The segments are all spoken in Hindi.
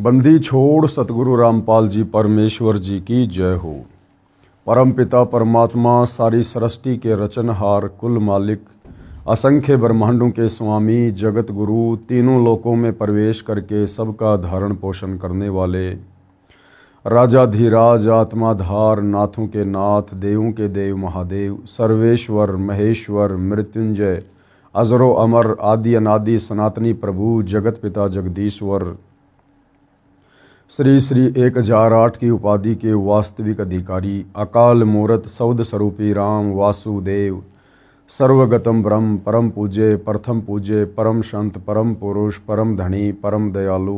बंदी छोड़ सतगुरु रामपाल जी परमेश्वर जी की जय हो। परम पिता परमात्मा सारी सृष्टि के रचनहार कुल मालिक असंख्य ब्रह्मांडों के स्वामी जगत गुरु तीनों लोकों में प्रवेश करके सबका धारण पोषण करने वाले राजाधिराज आत्माधार नाथों के नाथ देवों के देव महादेव सर्वेश्वर महेश्वर मृत्युंजय अजरो अमर आदि अनादि सनातनी प्रभु जगत पिता जगदीश्वर श्री श्री 1008 की उपाधि के वास्तविक अधिकारी अकाल मूरत सौद स्वरूपी राम वासुदेव सर्वगतम ब्रह्म परम पूज्य प्रथम पूज्य परम संत परम पुरुष परम धनी परम दयालु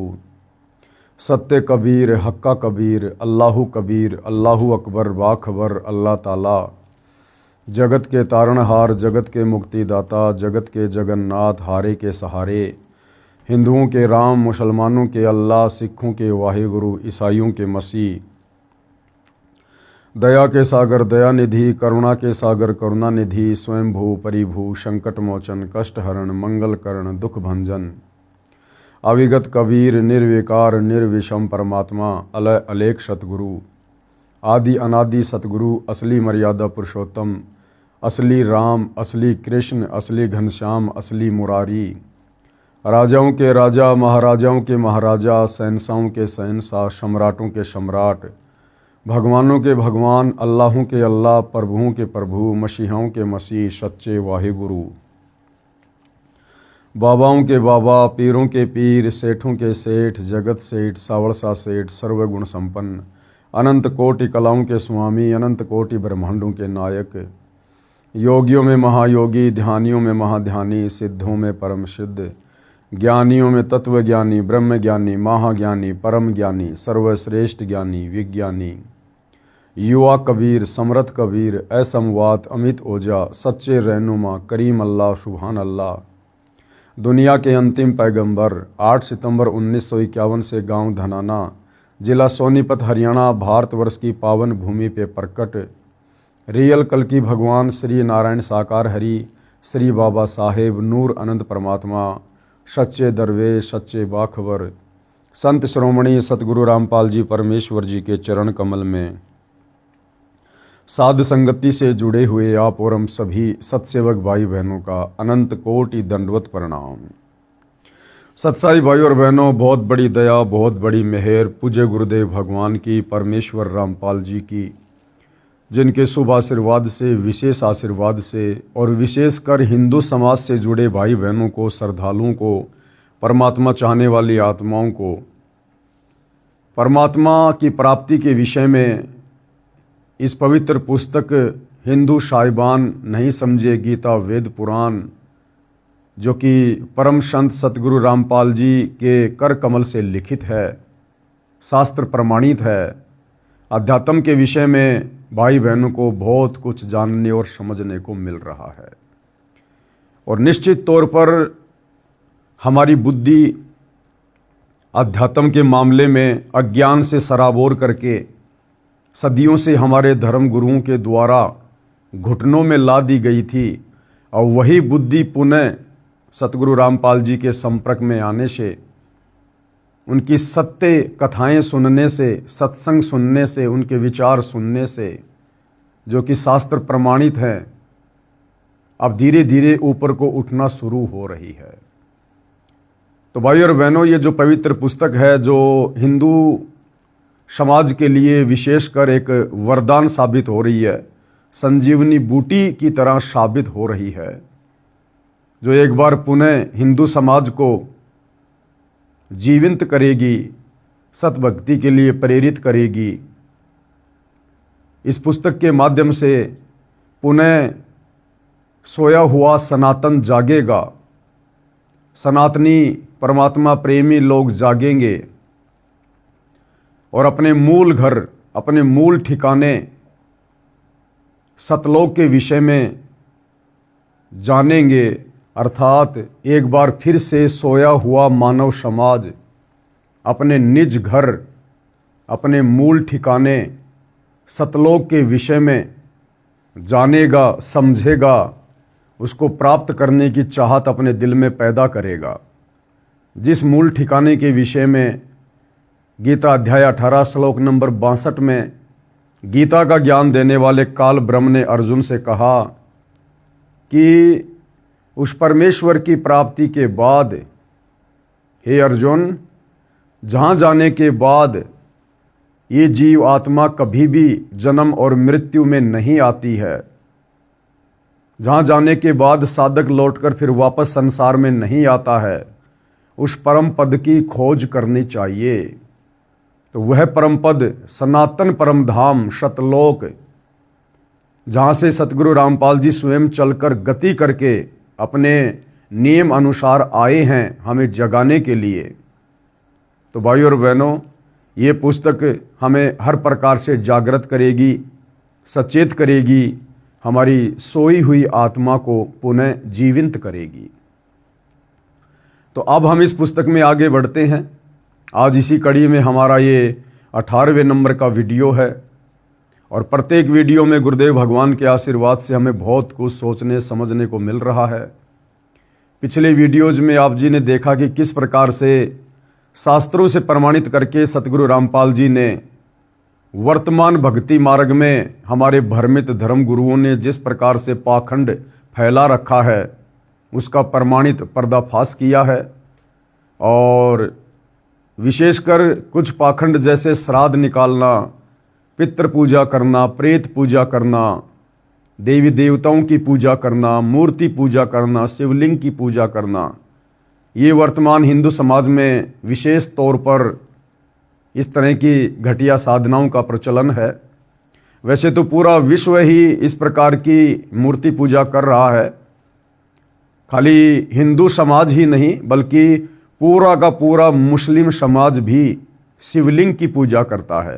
सत्य कबीर हक्का कबीर अल्लाहु कबीर अल्लाहु अकबर बाखबर अल्लाह ताला जगत के तारणहार जगत के मुक्तिदाता जगत के जगन्नाथ हारे के सहारे हिंदुओं के राम मुसलमानों के अल्लाह सिखों के वाहिगुरु ईसाइयों के मसीह दया के सागर दयानिधि करुणा के सागर करुणानिधि स्वयंभू परिभू संकट मोचन कष्ट हरण मंगल करण दुख भंजन अविगत कबीर निर्विकार निर्विषम परमात्मा अलय अलेख सतगुरु आदि अनादि सतगुरु असली मर्यादा पुरुषोत्तम असली राम असली कृष्ण असली घनश्याम असली मुरारी राजाओं के राजा महाराजाओं के महाराजा शहंशाहों के शहंशाह सम्राटों के सम्राट भगवानों के भगवान अल्लाहों के अल्लाह प्रभुओं के प्रभु मसीहाओं के मसीह सच्चे वाहिगुरु बाबाओं के बाबा पीरों के पीर सेठों के सेठ जगत सेठ सावड़सा सेठ सर्वगुण संपन्न अनंत कोटि कलाओं के स्वामी अनंत कोटि ब्रह्मांडों के नायक योगियों में महायोगी ध्यानियों में महाध्यानी सिद्धों में परम सिद्ध ज्ञानियों में तत्वज्ञानी ब्रह्म ज्ञानी महाज्ञानी परम ज्ञानी सर्वश्रेष्ठ ज्ञानी विज्ञानी युवा कबीर समरथ कबीर असमवात अमित ओझा सच्चे रहनुमा करीम अल्लाह सुभान अल्लाह दुनिया के अंतिम पैगंबर 8 सितंबर 1951 से गांव धनाना जिला सोनीपत हरियाणा भारतवर्ष की पावन भूमि पे प्रकट रियल कल की भगवान श्री नारायण साकार हरि श्री बाबा साहेब नूर अनंत परमात्मा सच्चे दरवेश सच्चे बाखबर संत श्रोमणी सतगुरु रामपाल जी परमेश्वर जी के चरण कमल में साध संगति से जुड़े हुए आप और हम सभी सत्सेवक भाई बहनों का अनंत कोटि दंडवत प्रणाम। सत्साई भाई और बहनों, बहुत बड़ी दया बहुत बड़ी मेहर पूज्य गुरुदेव भगवान की परमेश्वर रामपाल जी की, जिनके शुभ आशीर्वाद से विशेष आशीर्वाद से और विशेषकर हिंदू समाज से जुड़े भाई बहनों को श्रद्धालुओं को परमात्मा चाहने वाली आत्माओं को परमात्मा की प्राप्ति के विषय में इस पवित्र पुस्तक हिंदू साहिबान नहीं समझे गीता वेद पुराण जो कि परम संत सतगुरु रामपाल जी के कर कमल से लिखित है, शास्त्र प्रमाणित है, अध्यात्म के विषय में भाई बहनों को बहुत कुछ जानने और समझने को मिल रहा है। और निश्चित तौर पर हमारी बुद्धि अध्यात्म के मामले में अज्ञान से सराबोर करके सदियों से हमारे धर्म गुरुओं के द्वारा घुटनों में ला दी गई थी और वही बुद्धि पुनः सतगुरु रामपाल जी के संपर्क में आने से उनकी सत्य कथाएं सुनने से सत्संग सुनने से उनके विचार सुनने से जो कि शास्त्र प्रमाणित हैं अब धीरे धीरे ऊपर को उठना शुरू हो रही है। तो भाई और बहनों, ये जो पवित्र पुस्तक है जो हिंदू समाज के लिए विशेषकर एक वरदान साबित हो रही है, संजीवनी बूटी की तरह साबित हो रही है, जो एक बार पुनः हिंदू समाज को जीवित करेगी, सतभक्ति के लिए प्रेरित करेगी। इस पुस्तक के माध्यम से पुनः सोया हुआ सनातन जागेगा, सनातनी परमात्मा प्रेमी लोग जागेंगे और अपने मूल घर अपने मूल ठिकाने सतलोक के विषय में जानेंगे। अर्थात एक बार फिर से सोया हुआ मानव समाज अपने निज घर अपने मूल ठिकाने सतलोक के विषय में जानेगा, समझेगा, उसको प्राप्त करने की चाहत अपने दिल में पैदा करेगा। जिस मूल ठिकाने के विषय में गीता अध्याय 18 श्लोक नंबर 62 में गीता का ज्ञान देने वाले काल ब्रह्म ने अर्जुन से कहा कि उस परमेश्वर की प्राप्ति के बाद, हे अर्जुन, जहाँ जाने के बाद ये जीव आत्मा कभी भी जन्म और मृत्यु में नहीं आती है, जहाँ जाने के बाद साधक लौटकर फिर वापस संसार में नहीं आता है, उस परम पद की खोज करनी चाहिए। तो वह परम पद सनातन परम धाम सतलोक, जहाँ से सतगुरु रामपाल जी स्वयं चलकर गति करके अपने नियम अनुसार आए हैं हमें जगाने के लिए। तो भाइयों और बहनों, ये पुस्तक हमें हर प्रकार से जागृत करेगी, सचेत करेगी, हमारी सोई हुई आत्मा को पुनः जीवित करेगी। तो अब हम इस पुस्तक में आगे बढ़ते हैं। आज इसी कड़ी में हमारा ये 18वें नंबर का वीडियो है और प्रत्येक वीडियो में गुरुदेव भगवान के आशीर्वाद से हमें बहुत कुछ सोचने समझने को मिल रहा है। पिछले वीडियोज़ में आप जी ने देखा कि किस प्रकार से शास्त्रों से प्रमाणित करके सतगुरु रामपाल जी ने वर्तमान भक्ति मार्ग में हमारे भ्रमित धर्म गुरुओं ने जिस प्रकार से पाखंड फैला रखा है उसका प्रमाणित पर्दाफाश किया है। और विशेषकर कुछ पाखंड जैसे श्राद्ध निकालना, पितृ पूजा करना, प्रेत पूजा करना, देवी देवताओं की पूजा करना, मूर्ति पूजा करना, शिवलिंग की पूजा करना, ये वर्तमान हिंदू समाज में विशेष तौर पर इस तरह की घटिया साधनाओं का प्रचलन है। वैसे तो पूरा विश्व ही इस प्रकार की मूर्ति पूजा कर रहा है, खाली हिंदू समाज ही नहीं बल्कि पूरा का पूरा मुस्लिम समाज भी शिवलिंग की पूजा करता है।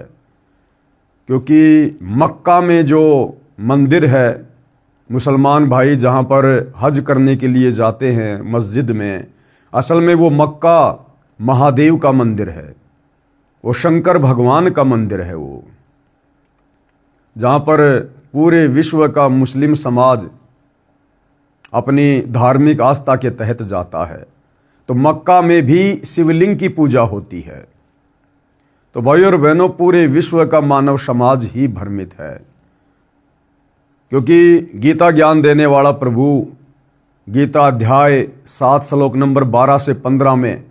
क्योंकि मक्का में जो मंदिर है, मुसलमान भाई जहाँ पर हज करने के लिए जाते हैं मस्जिद में, असल में वो मक्का महादेव का मंदिर है, वो शंकर भगवान का मंदिर है, वो जहाँ पर पूरे विश्व का मुस्लिम समाज अपनी धार्मिक आस्था के तहत जाता है। तो मक्का में भी शिवलिंग की पूजा होती है। तो भाइयों और बहनों, पूरे विश्व का मानव समाज ही भ्रमित है, क्योंकि गीता ज्ञान देने वाला प्रभु गीता अध्याय 7 श्लोक नंबर 12 से 15 में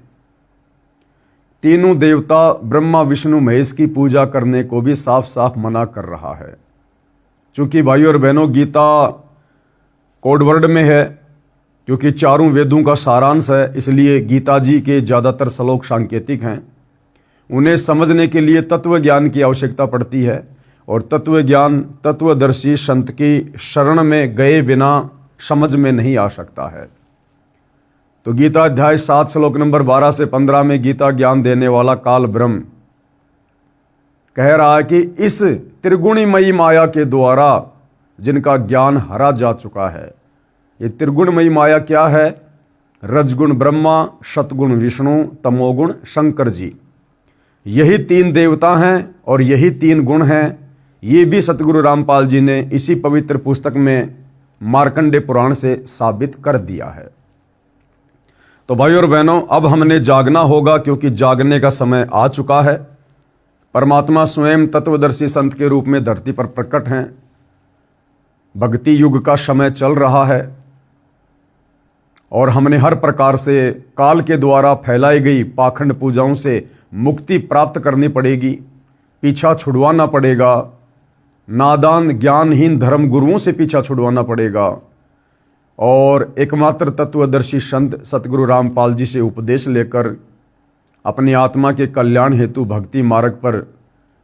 तीनों देवता ब्रह्मा विष्णु महेश की पूजा करने को भी साफ साफ मना कर रहा है। चूंकि भाइयों और बहनों, गीता कोडवर्ड में है, क्योंकि चारों वेदों का सारांश है, इसलिए गीता जी के ज़्यादातर श्लोक सांकेतिक हैं। उन्हें समझने के लिए तत्व ज्ञान की आवश्यकता पड़ती है और तत्व ज्ञान तत्वदर्शी संत की शरण में गए बिना समझ में नहीं आ सकता है। तो गीता अध्याय 7 श्लोक नंबर 12 से 15 में गीता ज्ञान देने वाला काल ब्रह्म कह रहा है कि इस त्रिगुणमयी माया के द्वारा जिनका ज्ञान हरा जा चुका है। ये त्रिगुणमयी माया क्या है? रजगुण ब्रह्मा, सतगुण विष्णु, तमोगुण शंकर जी, यही 3 देवता हैं और यही 3 गुण हैं। ये भी सतगुरु रामपाल जी ने इसी पवित्र पुस्तक में मार्कंडे पुराण से साबित कर दिया है। तो भाइयों और बहनों, अब हमने जागना होगा, क्योंकि जागने का समय आ चुका है। परमात्मा स्वयं तत्वदर्शी संत के रूप में धरती पर प्रकट हैं। भक्ति युग का समय चल रहा है और हमने हर प्रकार से काल के द्वारा फैलाई गई पाखंड पूजाओं से मुक्ति प्राप्त करनी पड़ेगी, पीछा छुड़वाना पड़ेगा, नादान ज्ञानहीन धर्म गुरुओं से पीछा छुड़वाना पड़ेगा और एकमात्र तत्वदर्शी संत सतगुरु रामपाल जी से उपदेश लेकर अपनी आत्मा के कल्याण हेतु भक्ति मार्ग पर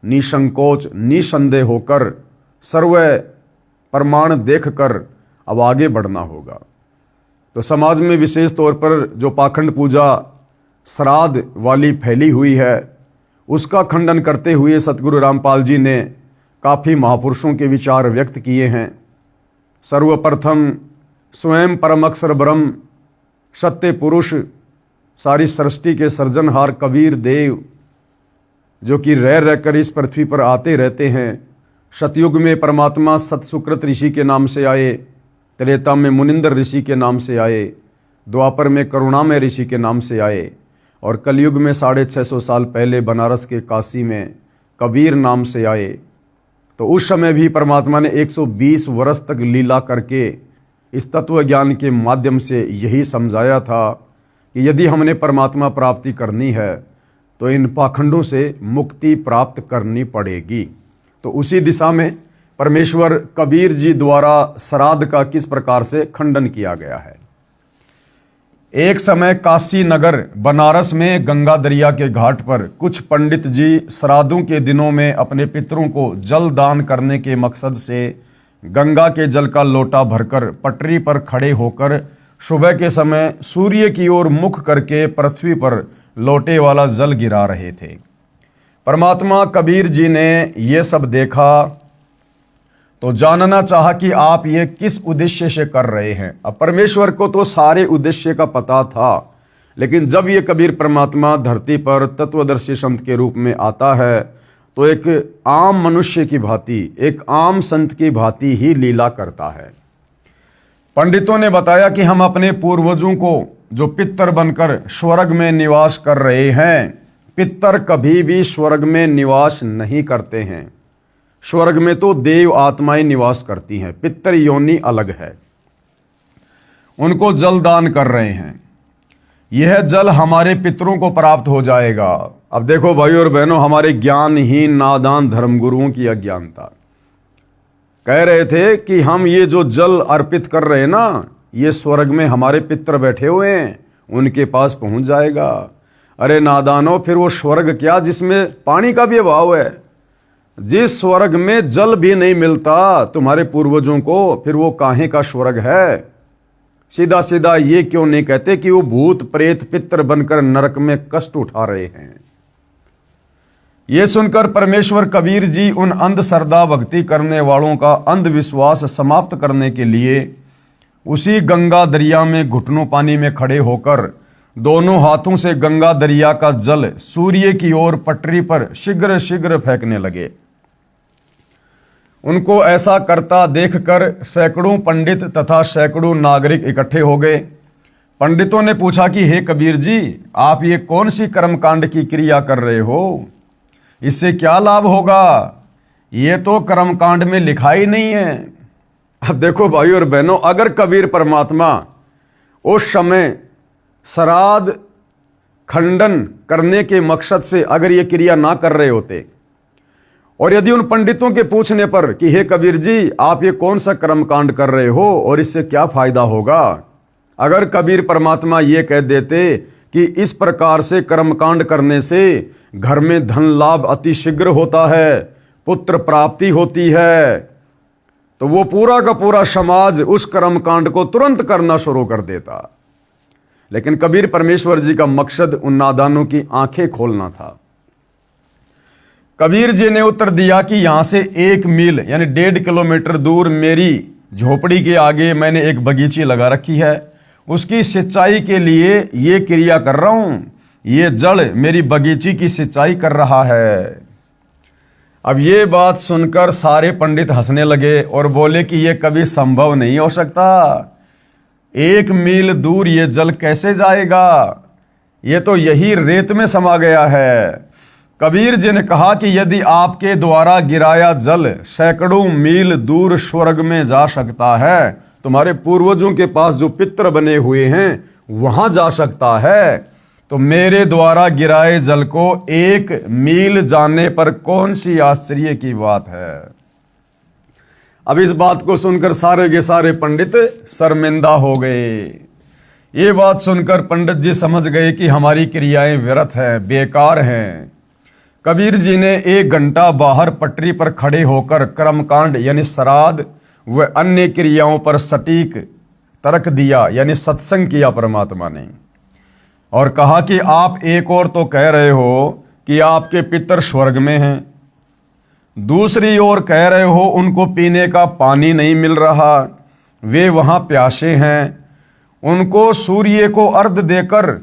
निसंकोच निसंदेह होकर सर्व प्रमाण देखकर अब आगे बढ़ना होगा। तो समाज में विशेष तौर पर जो पाखंड पूजा श्राद्ध वाली फैली हुई है, उसका खंडन करते हुए सतगुरु रामपाल जी ने काफ़ी महापुरुषों के विचार व्यक्त किए हैं। सर्वप्रथम स्वयं परम अक्षर ब्रह्म सत्य पुरुष, सारी सृष्टि के सृजनहार कबीर देव, जो कि रह रहकर इस पृथ्वी पर आते रहते हैं। सतयुग में परमात्मा सतसुकृत ऋषि के नाम से आए, त्रेता में मुनिंदर ऋषि के नाम से आए, द्वापर में करुणामय ऋषि के नाम से आए और कलयुग में 650 साल पहले बनारस के काशी में कबीर नाम से आए, तो उस समय भी परमात्मा ने 120 वर्ष तक लीला करके इस तत्व ज्ञान के माध्यम से यही समझाया था कि यदि हमने परमात्मा प्राप्ति करनी है तो इन पाखंडों से मुक्ति प्राप्त करनी पड़ेगी। तो उसी दिशा में परमेश्वर कबीर जी द्वारा श्राद्ध का किस प्रकार से खंडन किया गया है। एक समय काशी नगर बनारस में गंगा दरिया के घाट पर कुछ पंडित जी श्राद्धों के दिनों में अपने पितरों को जल दान करने के मकसद से गंगा के जल का लोटा भरकर पटरी पर खड़े होकर सुबह के समय सूर्य की ओर मुख करके पृथ्वी पर लोटे वाला जल गिरा रहे थे। परमात्मा कबीर जी ने ये सब देखा तो जानना चाहा कि आप ये किस उद्देश्य से कर रहे हैं। अब परमेश्वर को तो सारे उद्देश्य का पता था, लेकिन जब ये कबीर परमात्मा धरती पर तत्वदर्शी संत के रूप में आता है तो एक आम मनुष्य की भांति, एक आम संत की भांति ही लीला करता है। पंडितों ने बताया कि हम अपने पूर्वजों को जो पितर बनकर स्वर्ग में निवास कर रहे हैं, पितर कभी भी स्वर्ग में निवास नहीं करते हैं। स्वर्ग में तो देव आत्माएं निवास करती हैं, पितर योनि अलग है। उनको जल दान कर रहे हैं, यह जल हमारे पितरों को प्राप्त हो जाएगा। अब देखो भाइयों और बहनों, हमारे ज्ञानहीन नादान धर्मगुरुओं की अज्ञानता कह रहे थे कि हम ये जो जल अर्पित कर रहे हैं ना, ये स्वर्ग में हमारे पितर बैठे हुए हैं, उनके पास पहुंच जाएगा। अरे नादानो, फिर वो स्वर्ग क्या जिसमें पानी का भी अभाव है, जिस स्वर्ग में जल भी नहीं मिलता तुम्हारे पूर्वजों को, फिर वो काहे का स्वर्ग है। सीधा सीधा ये क्यों नहीं कहते कि वो भूत प्रेत पितर बनकर नरक में कष्ट उठा रहे हैं। ये सुनकर परमेश्वर कबीर जी उन अंधश्रद्धा भक्ति करने वालों का अंधविश्वास समाप्त करने के लिए उसी गंगा दरिया में घुटनों पानी में खड़े होकर दोनों हाथों से गंगा दरिया का जल सूर्य की ओर पटरी पर शीघ्र शीघ्र फेंकने लगे। उनको ऐसा करता देखकर सैकड़ों पंडित तथा सैकड़ों नागरिक इकट्ठे हो गए। पंडितों ने पूछा कि हे कबीर जी, आप ये कौन सी कर्मकांड की क्रिया कर रहे हो, इससे क्या लाभ होगा, ये तो कर्मकांड में लिखा ही नहीं है। अब देखो भाइयों और बहनों, अगर कबीर परमात्मा उस समय श्राद्ध खंडन करने के मकसद से अगर ये क्रिया ना कर रहे होते, और यदि उन पंडितों के पूछने पर कि हे कबीर जी, आप ये कौन सा कर्मकांड कर रहे हो और इससे क्या फायदा होगा, अगर कबीर परमात्मा ये कह देते कि इस प्रकार से कर्मकांड करने से घर में धन लाभ अति शीघ्र होता है, पुत्र प्राप्ति होती है, तो वो पूरा का पूरा समाज उस कर्मकांड को तुरंत करना शुरू कर देता। लेकिन कबीर परमेश्वर जी का मकसद उन नादानों की आंखें खोलना था। कबीर जी ने उत्तर दिया कि यहां से 1 मील यानी 1.5 किलोमीटर दूर मेरी झोपड़ी के आगे मैंने एक बगीची लगा रखी है, उसकी सिंचाई के लिए ये क्रिया कर रहा हूं। ये जड़ मेरी बगीची की सिंचाई कर रहा है। अब ये बात सुनकर सारे पंडित हंसने लगे और बोले कि ये कभी संभव नहीं हो सकता, 1 मील दूर ये जल कैसे जाएगा, ये तो यही रेत में समा गया है। कबीर जी ने कहा कि यदि आपके द्वारा गिराया जल सैकड़ों मील दूर स्वर्ग में जा सकता है, तुम्हारे पूर्वजों के पास जो पितर बने हुए हैं वहां जा सकता है, तो मेरे द्वारा गिराए जल को 1 मील जाने पर कौन सी आश्चर्य की बात है। अब इस बात को सुनकर सारे के सारे पंडित शर्मिंदा हो गए। ये बात सुनकर पंडित जी समझ गए कि हमारी क्रियाएं व्यर्थ हैं, बेकार हैं। कबीर जी ने 1 घंटा बाहर पटरी पर खड़े होकर कर्मकांड यानी श्राद्ध व अन्य क्रियाओं पर सटीक तर्क दिया, यानी सत्संग किया परमात्मा ने, और कहा कि आप एक और तो कह रहे हो कि आपके पितर स्वर्ग में हैं, दूसरी ओर कह रहे हो उनको पीने का पानी नहीं मिल रहा, वे वहां प्यासे हैं, उनको सूर्य को अर्घ देकर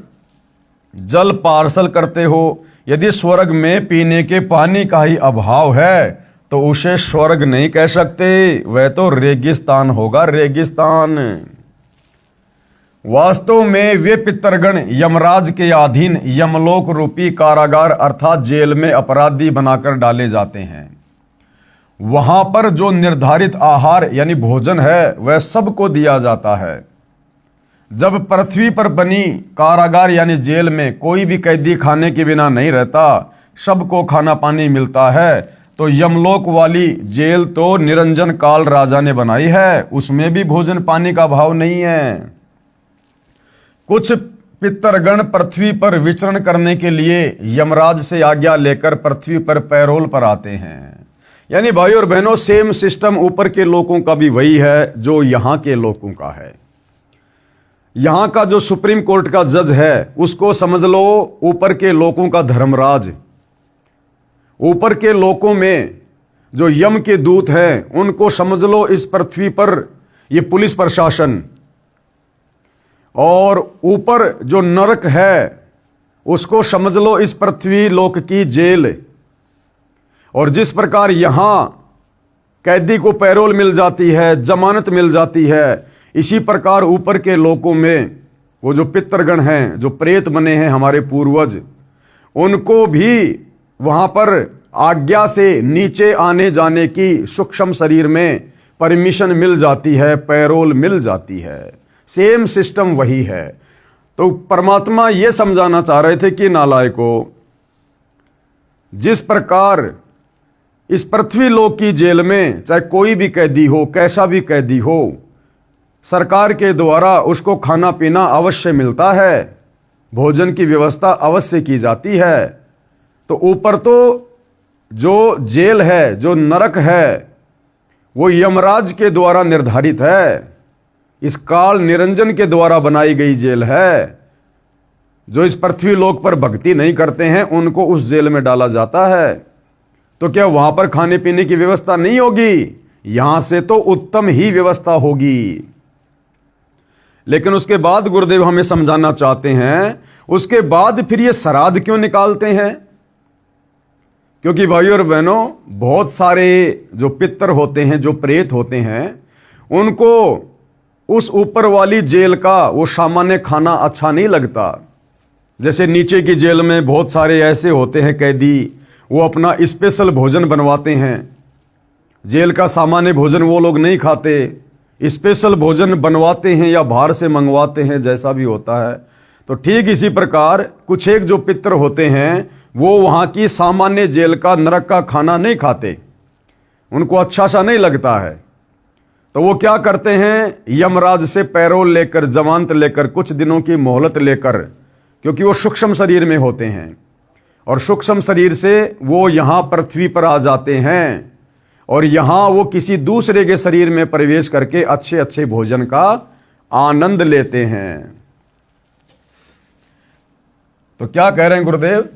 जल पार्सल करते हो। यदि स्वर्ग में पीने के पानी का ही अभाव है तो उसे स्वर्ग नहीं कह सकते, वह तो रेगिस्तान होगा, रेगिस्तान। वास्तव में वे पितरगण यमराज के अधीन यमलोक रूपी कारागार अर्थात जेल में अपराधी बनाकर डाले जाते हैं। वहां पर जो निर्धारित आहार यानी भोजन है वह सबको दिया जाता है। जब पृथ्वी पर बनी कारागार यानी जेल में कोई भी कैदी खाने के बिना नहीं रहता, सबको खाना पानी मिलता है, तो यमलोक वाली जेल तो निरंजन काल राजा ने बनाई है, उसमें भी भोजन पानी का अभाव नहीं है। कुछ पितरगण पृथ्वी पर विचरण करने के लिए यमराज से आज्ञा लेकर पृथ्वी पर पैरोल पर आते हैं। यानी भाई और बहनों, सेम सिस्टम ऊपर के लोगों का भी वही है जो यहां के लोगों का है। यहां का जो सुप्रीम कोर्ट का जज है उसको समझ लो ऊपर के लोगों का धर्मराज। ऊपर के लोगों में जो यम के दूत हैं उनको समझ लो इस पृथ्वी पर ये पुलिस प्रशासन, और ऊपर जो नरक है उसको समझ लो इस पृथ्वी लोक की जेल। और जिस प्रकार यहां कैदी को पैरोल मिल जाती है, जमानत मिल जाती है, इसी प्रकार ऊपर के लोकों में वो जो पितरगण हैं, जो प्रेत बने हैं हमारे पूर्वज, उनको भी वहां पर आज्ञा से नीचे आने जाने की सूक्ष्म शरीर में परमिशन मिल जाती है, पैरोल मिल जाती है। सेम सिस्टम वही है। तो परमात्मा ये समझाना चाह रहे थे कि नालायकों, जिस प्रकार इस पृथ्वी लोक की जेल में चाहे कोई भी कैदी हो, कैसा भी कैदी हो, सरकार के द्वारा उसको खाना पीना अवश्य मिलता है, भोजन की व्यवस्था अवश्य की जाती है, तो ऊपर तो जो जेल है, जो नरक है, वो यमराज के द्वारा निर्धारित है, इस काल निरंजन के द्वारा बनाई गई जेल है। जो इस पृथ्वी लोक पर भक्ति नहीं करते हैं उनको उस जेल में डाला जाता है। तो क्या वहां पर खाने पीने की व्यवस्था नहीं होगी? यहां से तो उत्तम ही व्यवस्था होगी। लेकिन उसके बाद गुरुदेव हमें समझाना चाहते हैं, उसके बाद फिर ये श्राद्ध क्यों निकालते हैं? क्योंकि भाइयों और बहनों, बहुत सारे जो पितर होते हैं, जो प्रेत होते हैं, उनको उस ऊपर वाली जेल का वो सामान्य खाना अच्छा नहीं लगता। जैसे नीचे की जेल में बहुत सारे ऐसे होते हैं कैदी, वो अपना स्पेशल भोजन बनवाते हैं। जेल का सामान्य भोजन वो लोग नहीं खाते, स्पेशल भोजन बनवाते हैं या बाहर से मंगवाते हैं, जैसा भी होता है। तो ठीक इसी प्रकार कुछ एक जो पितर होते हैं वो वहाँ की सामान्य जेल का नरक का खाना नहीं खाते, उनको अच्छा सा नहीं लगता है। तो वो क्या करते हैं, यमराज से पैरोल लेकर, जमानत लेकर, कुछ दिनों की मोहलत लेकर, क्योंकि वो सूक्ष्म शरीर में होते हैं, और सूक्ष्म शरीर से वो यहाँ पृथ्वी पर आ जाते हैं, और यहाँ वो किसी दूसरे के शरीर में प्रवेश करके अच्छे अच्छे भोजन का आनंद लेते हैं। तो क्या कह रहे हैं गुरुदेव?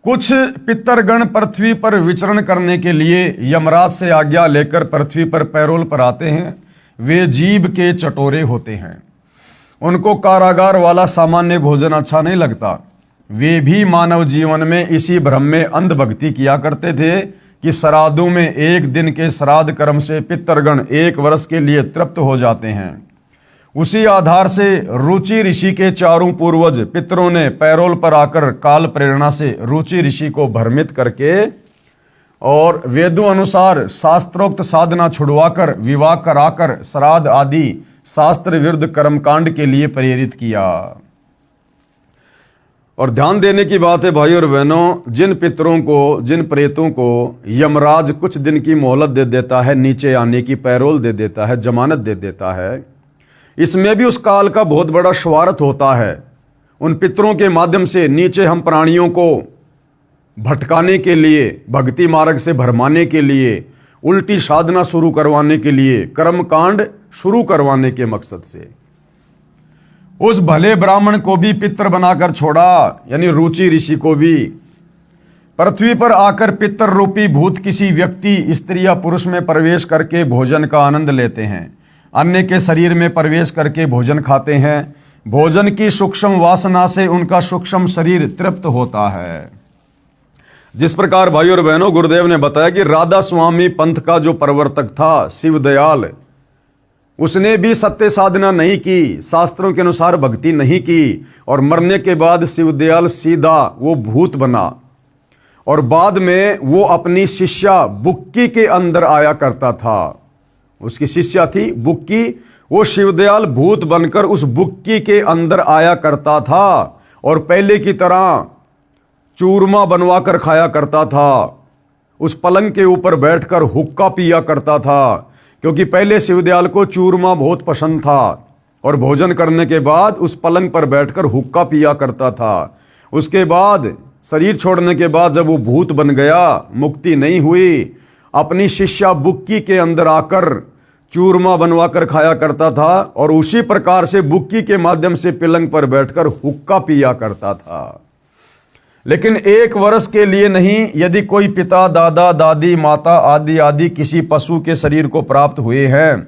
कुछ पितरगण पृथ्वी पर विचरण करने के लिए यमराज से आज्ञा लेकर पृथ्वी पर पैरोल पर आते हैं। वे जीभ के चटोरे होते हैं, उनको कारागार वाला सामान्य भोजन अच्छा नहीं लगता। वे भी मानव जीवन में इसी भ्रम में अंधभक्ति किया करते थे कि श्राद्धों में एक दिन के श्राद्ध कर्म से पितरगण 1 वर्ष के लिए तृप्त हो जाते हैं। उसी आधार से रुचि ऋषि के चारों पूर्वज पितरों ने पैरोल पर आकर काल प्रेरणा से रुचि ऋषि को भ्रमित करके और वेदों अनुसार शास्त्रोक्त साधना छुड़वाकर विवाह कराकर श्राद्ध आदि शास्त्र विरुद्ध कर्मकांड के लिए प्रेरित किया। और ध्यान देने की बात है भाई और बहनों, जिन पितरों को, जिन प्रेतों को यमराज कुछ दिन की मोहलत दे देता है, नीचे आने की पैरोल दे देता है, जमानत दे देता है, इसमें भी उस काल का बहुत बड़ा स्वार्थ होता है। उन पितरों के माध्यम से नीचे हम प्राणियों को भटकाने के लिए, भक्ति मार्ग से भरमाने के लिए, उल्टी साधना शुरू करवाने के लिए, कर्मकांड शुरू करवाने के मकसद से उस भले ब्राह्मण को भी पितर बनाकर छोड़ा, यानी रुचि ऋषि को भी। पृथ्वी पर आकर पितर रूपी भूत किसी व्यक्ति, स्त्री या पुरुष में प्रवेश करके भोजन का आनंद लेते हैं, अन्य के शरीर में प्रवेश करके भोजन खाते हैं। भोजन की सूक्ष्म वासना से उनका सूक्ष्म शरीर तृप्त होता है। जिस प्रकार भाई और बहनों गुरुदेव ने बताया कि राधा स्वामी पंथ का जो प्रवर्तक था शिव दयाल, उसने भी सत्य साधना नहीं की, शास्त्रों के अनुसार भक्ति नहीं की, और मरने के बाद शिवदयाल सीधा वो भूत बना। और बाद में वो अपनी शिष्या बुक्की के अंदर आया करता था। उसकी शिष्या थी बुक्की, वो शिवदयाल भूत बनकर उस बुक्की के अंदर आया करता था और पहले की तरह चूरमा बनवा कर खाया करता था। उस पलंग के ऊपर बैठकर हुक्का पिया करता था, क्योंकि पहले शिवदयाल को चूरमा बहुत पसंद था और भोजन करने के बाद उस पलंग पर बैठकर हुक्का पिया करता था। उसके बाद शरीर छोड़ने के बाद जब वो भूत बन गया, मुक्ति नहीं हुई, अपनी शिष्या बुक्की के अंदर आकर चूरमा बनवा कर खाया करता था और उसी प्रकार से बुक्की के माध्यम से पलंग पर बैठकर हुक्का पिया करता था। लेकिन 1 वर्ष के लिए नहीं, यदि कोई पिता, दादा, दादी, माता आदि आदि किसी पशु के शरीर को प्राप्त हुए हैं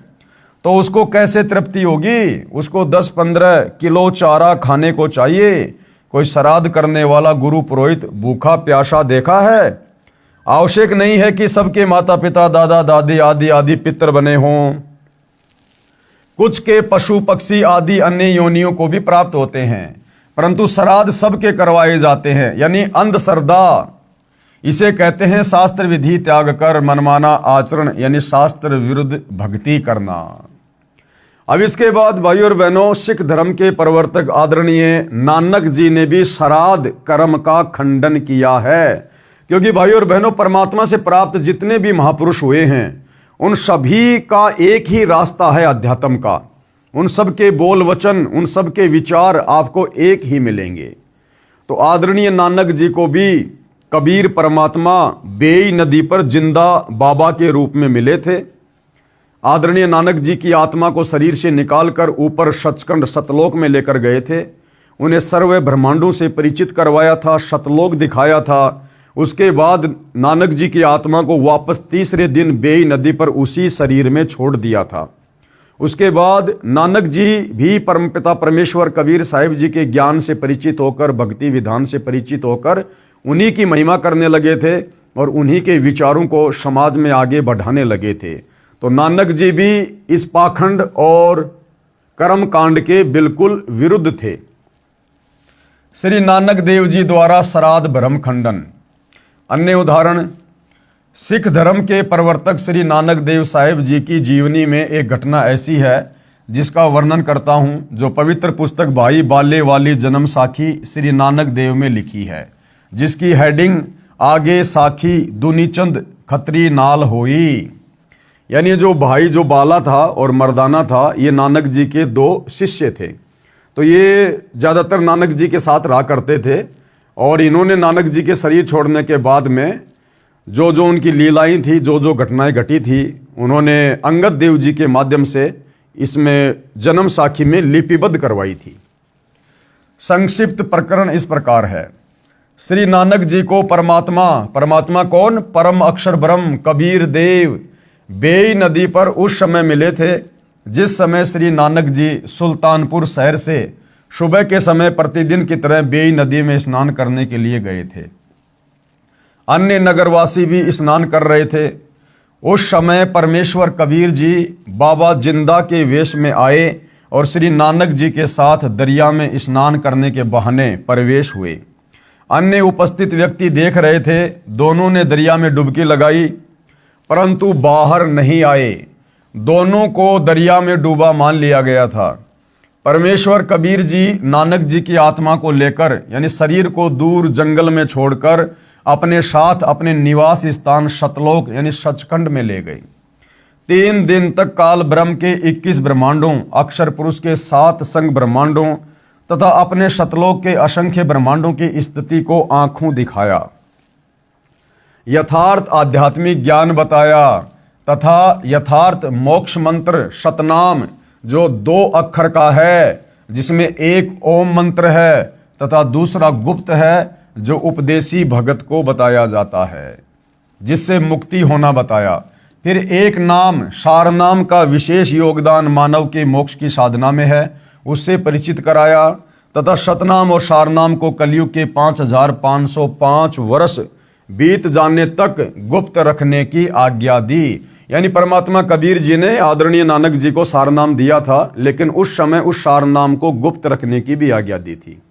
तो उसको कैसे तृप्ति होगी? उसको 10-15 किलो चारा खाने को चाहिए। कोई श्राद्ध करने वाला गुरु पुरोहित भूखा प्यासा देखा है? आवश्यक नहीं है कि सबके माता पिता, दादा दादी आदि आदि पितर बने हों। कुछ के पशु पक्षी आदि अन्य योनियों को भी प्राप्त होते हैं, परंतु श्राद्ध सबके करवाए जाते हैं, यानी अंधश्रद्धा। इसे कहते हैं शास्त्र विधि त्याग कर मनमाना आचरण, यानी शास्त्र विरुद्ध भक्ति करना। अब इसके बाद भाइयों और बहनों, सिख धर्म के प्रवर्तक आदरणीय नानक जी ने भी श्राद्ध कर्म का खंडन किया है। क्योंकि भाइयों और बहनों, परमात्मा से प्राप्त जितने भी महापुरुष हुए हैं उन सभी का एक ही रास्ता है अध्यात्म का। उन सब के बोल वचन, उन सब के विचार आपको एक ही मिलेंगे। तो आदरणीय नानक जी को भी कबीर परमात्मा बेई नदी पर जिंदा बाबा के रूप में मिले थे। आदरणीय नानक जी की आत्मा को शरीर से निकालकर ऊपर सचखंड सतलोक में लेकर गए थे। उन्हें सर्व ब्रह्मांडों से परिचित करवाया था, सतलोक दिखाया था। उसके बाद नानक जी की आत्मा को वापस तीसरे दिन बेई नदी पर उसी शरीर में छोड़ दिया था। उसके बाद नानक जी भी परमपिता परमेश्वर कबीर साहिब जी के ज्ञान से परिचित होकर, भक्ति विधान से परिचित होकर उन्हीं की महिमा करने लगे थे और उन्हीं के विचारों को समाज में आगे बढ़ाने लगे थे। तो नानक जी भी इस पाखंड और कर्म कांड के बिल्कुल विरुद्ध थे। श्री नानक देव जी द्वारा श्राद्ध भ्रम खंडन। अन्य उदाहरण, सिख धर्म के प्रवर्तक श्री नानक देव साहिब जी की जीवनी में एक घटना ऐसी है जिसका वर्णन करता हूं, जो पवित्र पुस्तक भाई बाले वाली जन्म साखी श्री नानक देव में लिखी है, जिसकी हेडिंग आगे साखी दुनीचंद खत्री नाल होई। यानी जो भाई जो बाला था और मर्दाना था, ये नानक जी के 2 शिष्य थे। तो ये ज़्यादातर नानक जी के साथ रहा करते थे और इन्होंने नानक जी के शरीर छोड़ने के बाद में जो जो उनकी लीलाएं थी, जो जो घटनाएं घटी थी, उन्होंने अंगद देव जी के माध्यम से इसमें जन्म साखी में लिपिबद्ध करवाई थी। संक्षिप्त प्रकरण इस प्रकार है। श्री नानक जी को परमात्मा कौन? परम अक्षर ब्रह्म कबीर देव बेई नदी पर उस समय मिले थे जिस समय श्री नानक जी सुल्तानपुर शहर से सुबह के समय प्रतिदिन की तरह बेई नदी में स्नान करने के लिए गए थे। अन्य नगरवासी भी स्नान कर रहे थे। उस समय परमेश्वर कबीर जी बाबा जिंदा के वेश में आए और श्री नानक जी के साथ दरिया में स्नान करने के बहाने प्रवेश हुए। अन्य उपस्थित व्यक्ति देख रहे थे। दोनों ने दरिया में डुबकी लगाई परंतु बाहर नहीं आए। दोनों को दरिया में डूबा मान लिया गया था। परमेश्वर कबीर जी नानक जी की आत्मा को लेकर, यानी शरीर को दूर जंगल में छोड़कर अपने साथ अपने निवास स्थान सतलोक यानी सचखंड में ले गए। 3 दिन तक काल ब्रह्म के 21 ब्रह्मांडों, अक्षर पुरुष के 7 संग ब्रह्मांडों तथा अपने सतलोक के असंख्य ब्रह्मांडों की स्थिति को आंखों दिखाया, यथार्थ आध्यात्मिक ज्ञान बताया तथा यथार्थ मोक्ष मंत्र सतनाम जो 2 अक्षर का है, जिसमें एक ओम मंत्र है तथा दूसरा गुप्त है जो उपदेशी भगत को बताया जाता है, जिससे मुक्ति होना बताया। फिर एक नाम सार नाम का विशेष योगदान मानव के मोक्ष की साधना में है, उससे परिचित कराया तथा सतनाम और सारनाम को कलयुग के 5505 वर्ष बीत जाने तक गुप्त रखने की आज्ञा दी। यानी परमात्मा कबीर जी ने आदरणीय नानक जी को सारनाम दिया था, लेकिन उस समय उस सारनाम को गुप्त रखने की भी आज्ञा दी थी।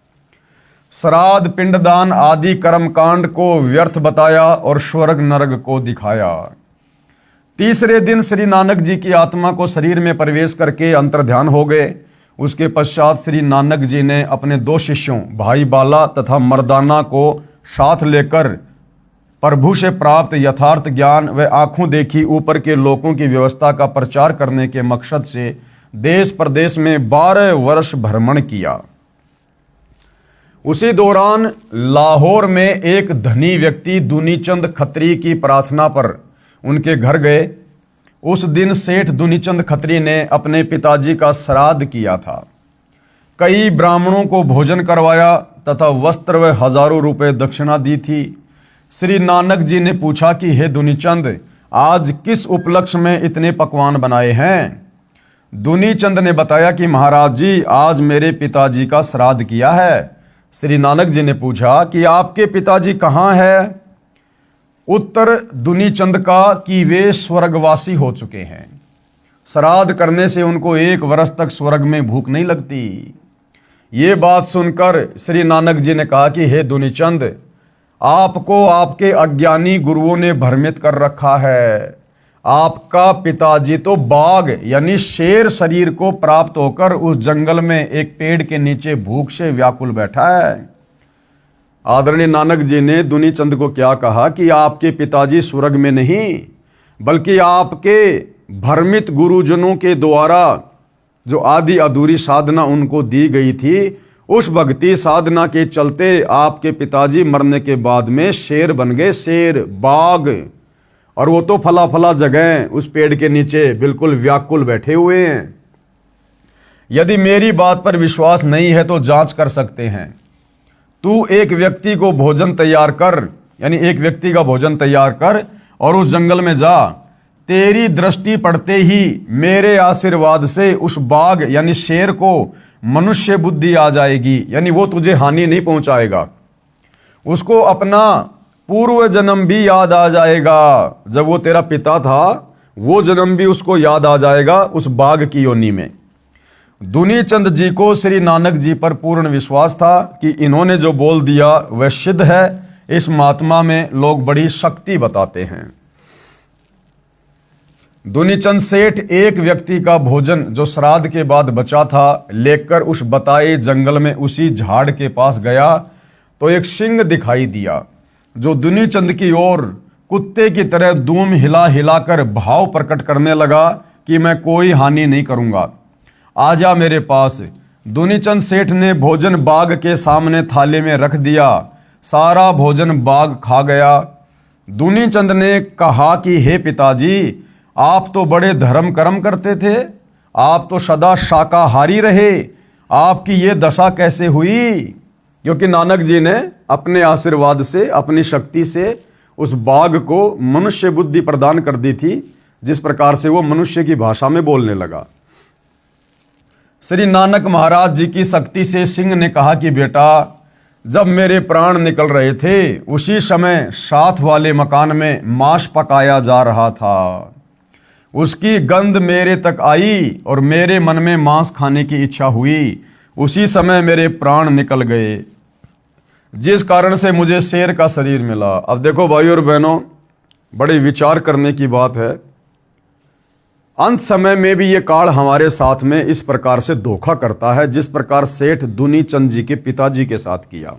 श्राद्ध पिंडदान आदि कर्मकांड को व्यर्थ बताया और स्वर्ग नरक को दिखाया। तीसरे दिन श्री नानक जी की आत्मा को शरीर में प्रवेश करके अंतर्ध्यान हो गए। उसके पश्चात श्री नानक जी ने अपने 2 शिष्यों भाई बाला तथा मर्दाना को साथ लेकर प्रभु से प्राप्त यथार्थ ज्ञान व आंखों देखी ऊपर के लोकों की व्यवस्था का प्रचार करने के मकसद से देश प्रदेश में 12 वर्ष भ्रमण किया। उसी दौरान लाहौर में एक धनी व्यक्ति दुनीचंद खत्री की प्रार्थना पर उनके घर गए। उस दिन सेठ दुनीचंद खत्री ने अपने पिताजी का श्राद्ध किया था। कई ब्राह्मणों को भोजन करवाया तथा वस्त्र व हजारों रुपए दक्षिणा दी थी। श्री नानक जी ने पूछा कि हे दुनीचंद, आज किस उपलक्ष्य में इतने पकवान बनाए हैं? दुनीचंद ने बताया कि महाराज जी, आज मेरे पिताजी का श्राद्ध किया है। श्री नानक जी ने पूछा कि आपके पिताजी कहाँ है? उत्तर दुनीचंद का कि वे स्वर्गवासी हो चुके हैं। श्राद्ध करने से उनको 1 वर्ष तक स्वर्ग में भूख नहीं लगती। ये बात सुनकर श्री नानक जी ने कहा कि हे दुनीचंद, आपको आपके अज्ञानी गुरुओं ने भ्रमित कर रखा है। आपका पिताजी तो बाघ यानी शेर शरीर को प्राप्त होकर उस जंगल में एक पेड़ के नीचे भूख से व्याकुल बैठा है। आदरणीय नानक जी ने दुनीचंद को क्या कहा कि आपके पिताजी स्वर्ग में नहीं, बल्कि आपके भ्रमित गुरुजनों के द्वारा जो आदि अधूरी साधना उनको दी गई थी, उस भक्ति साधना के चलते आपके पिताजी मरने के बाद में शेर बन गए, शेर, बाघ। और वो तो फला फला जगह उस पेड़ के नीचे बिल्कुल व्याकुल बैठे हुए हैं। यदि मेरी बात पर विश्वास नहीं है तो जांच कर सकते हैं। तू एक व्यक्ति को भोजन तैयार कर, यानी एक व्यक्ति का भोजन तैयार कर और उस जंगल में जा। तेरी दृष्टि पड़ते ही मेरे आशीर्वाद से उस बाघ यानी शेर को मनुष्य बुद्धि आ जाएगी, यानी वो तुझे हानि नहीं पहुंचाएगा। उसको अपना पूर्व जन्म भी याद आ जाएगा। जब वो तेरा पिता था, वो जन्म भी उसको याद आ जाएगा उस बाघ की योनि में। दुनीचंद जी को श्री नानक जी पर पूर्ण विश्वास था कि इन्होंने जो बोल दिया वह सिद्ध है। इस महात्मा में लोग बड़ी शक्ति बताते हैं। दुनीचंद सेठ एक व्यक्ति का भोजन जो श्राद्ध के बाद बचा था लेकर उस बताए जंगल में उसी झाड़ के पास गया तो एक सिंह दिखाई दिया जो दुनीचंद की ओर कुत्ते की तरह दूम हिला हिलाकर भाव प्रकट करने लगा कि मैं कोई हानि नहीं करूंगा, आजा मेरे पास। दुनीचंद सेठ ने भोजन बाघ के सामने थाली में रख दिया। सारा भोजन बाघ खा गया। दुनीचंद ने कहा कि हे पिताजी, आप तो बड़े धर्म कर्म करते थे, आप तो सदा शाकाहारी रहे, आपकी ये दशा कैसे हुई? क्योंकि नानक जी ने अपने आशीर्वाद से, अपनी शक्ति से उस बाघ को मनुष्य बुद्धि प्रदान कर दी थी, जिस प्रकार से वो मनुष्य की भाषा में बोलने लगा। श्री नानक महाराज जी की शक्ति से सिंह ने कहा कि बेटा, जब मेरे प्राण निकल रहे थे उसी समय साथ वाले मकान में मांस पकाया जा रहा था। उसकी गंध मेरे तक आई और मेरे मन में मांस खाने की इच्छा हुई। उसी समय मेरे प्राण निकल गए, जिस कारण से मुझे शेर का शरीर मिला। अब देखो भाई और बहनों, बड़े विचार करने की बात है। अंत समय में भी ये काल हमारे साथ में इस प्रकार से धोखा करता है, जिस प्रकार सेठ दुनीचंद जी के पिताजी के साथ किया।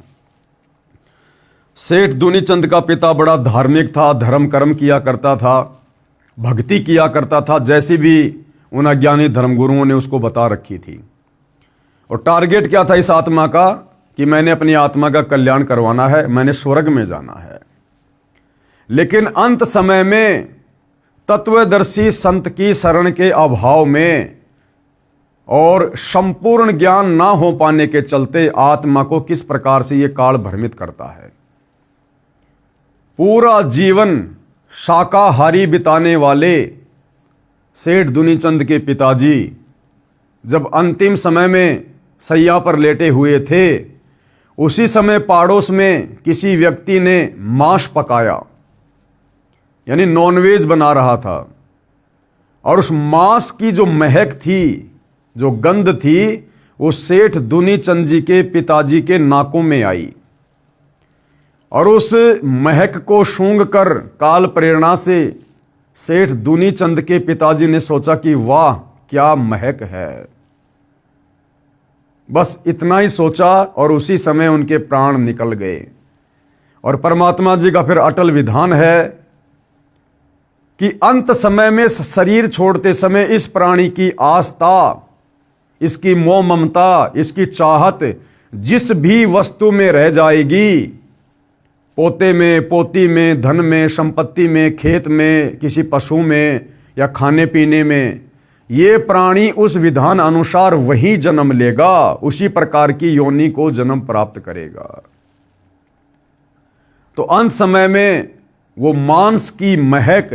सेठ दुनीचंद का पिता बड़ा धार्मिक था, धर्म कर्म किया करता था, भक्ति किया करता था, जैसी भी उन अज्ञानी धर्मगुरुओं ने उसको बता रखी थी। और टारगेट क्या था इस आत्मा का कि मैंने अपनी आत्मा का कल्याण करवाना है, मैंने स्वर्ग में जाना है। लेकिन अंत समय में तत्वदर्शी संत की शरण के अभाव में और संपूर्ण ज्ञान ना हो पाने के चलते आत्मा को किस प्रकार से यह काल भ्रमित करता है। पूरा जीवन शाकाहारी बिताने वाले सेठ दुनीचंद के पिताजी जब अंतिम समय में सैया पर लेटे हुए थे, उसी समय पड़ोस में किसी व्यक्ति ने मांस पकाया, यानी नॉनवेज बना रहा था। और उस मांस की जो महक थी, जो गंध थी, वो सेठ दुनीचंद जी के पिताजी के नाकों में आई। और उस महक को सूंघ कर काल प्रेरणा से सेठ दुनीचंद के पिताजी ने सोचा कि वाह क्या महक है। बस इतना ही सोचा और उसी समय उनके प्राण निकल गए। और परमात्मा जी का फिर अटल विधान है कि अंत समय में शरीर छोड़ते समय इस प्राणी की आस्था, इसकी मोह ममता, इसकी चाहत जिस भी वस्तु में रह जाएगी, पोते में, पोती में, धन में, संपत्ति में, खेत में, किसी पशु में या खाने पीने में, ये प्राणी उस विधान अनुसार वही जन्म लेगा, उसी प्रकार की योनि को जन्म प्राप्त करेगा। तो अंत समय में वो मांस की महक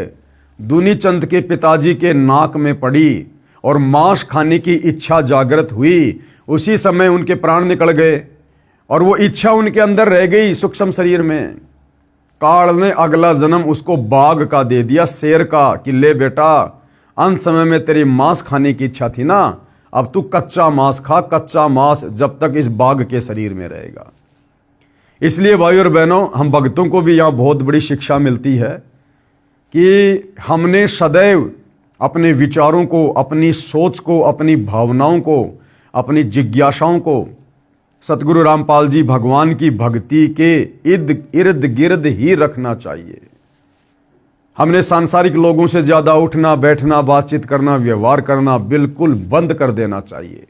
दुनीचंद के पिताजी के नाक में पड़ी और मांस खाने की इच्छा जागृत हुई। उसी समय उनके प्राण निकल गए और वो इच्छा उनके अंदर रह गई सूक्ष्म शरीर में। काल ने अगला जन्म उसको बाघ का दे दिया, शेर का, कि ले बेटा, अंत समय में तेरी मांस खाने की इच्छा थी ना, अब तू कच्चा मांस खा, कच्चा मांस जब तक इस बाघ के शरीर में रहेगा। इसलिए भाई और बहनों, हम भक्तों को भी यहाँ बहुत बड़ी शिक्षा मिलती है कि हमने सदैव अपने विचारों को, अपनी सोच को, अपनी भावनाओं को, अपनी जिज्ञासाओं को सतगुरु रामपाल जी भगवान की भक्ति के इर्द गिर्द ही रखना चाहिए। हमने सांसारिक लोगों से ज़्यादा उठना बैठना, बातचीत करना, व्यवहार करना बिल्कुल बंद कर देना चाहिए।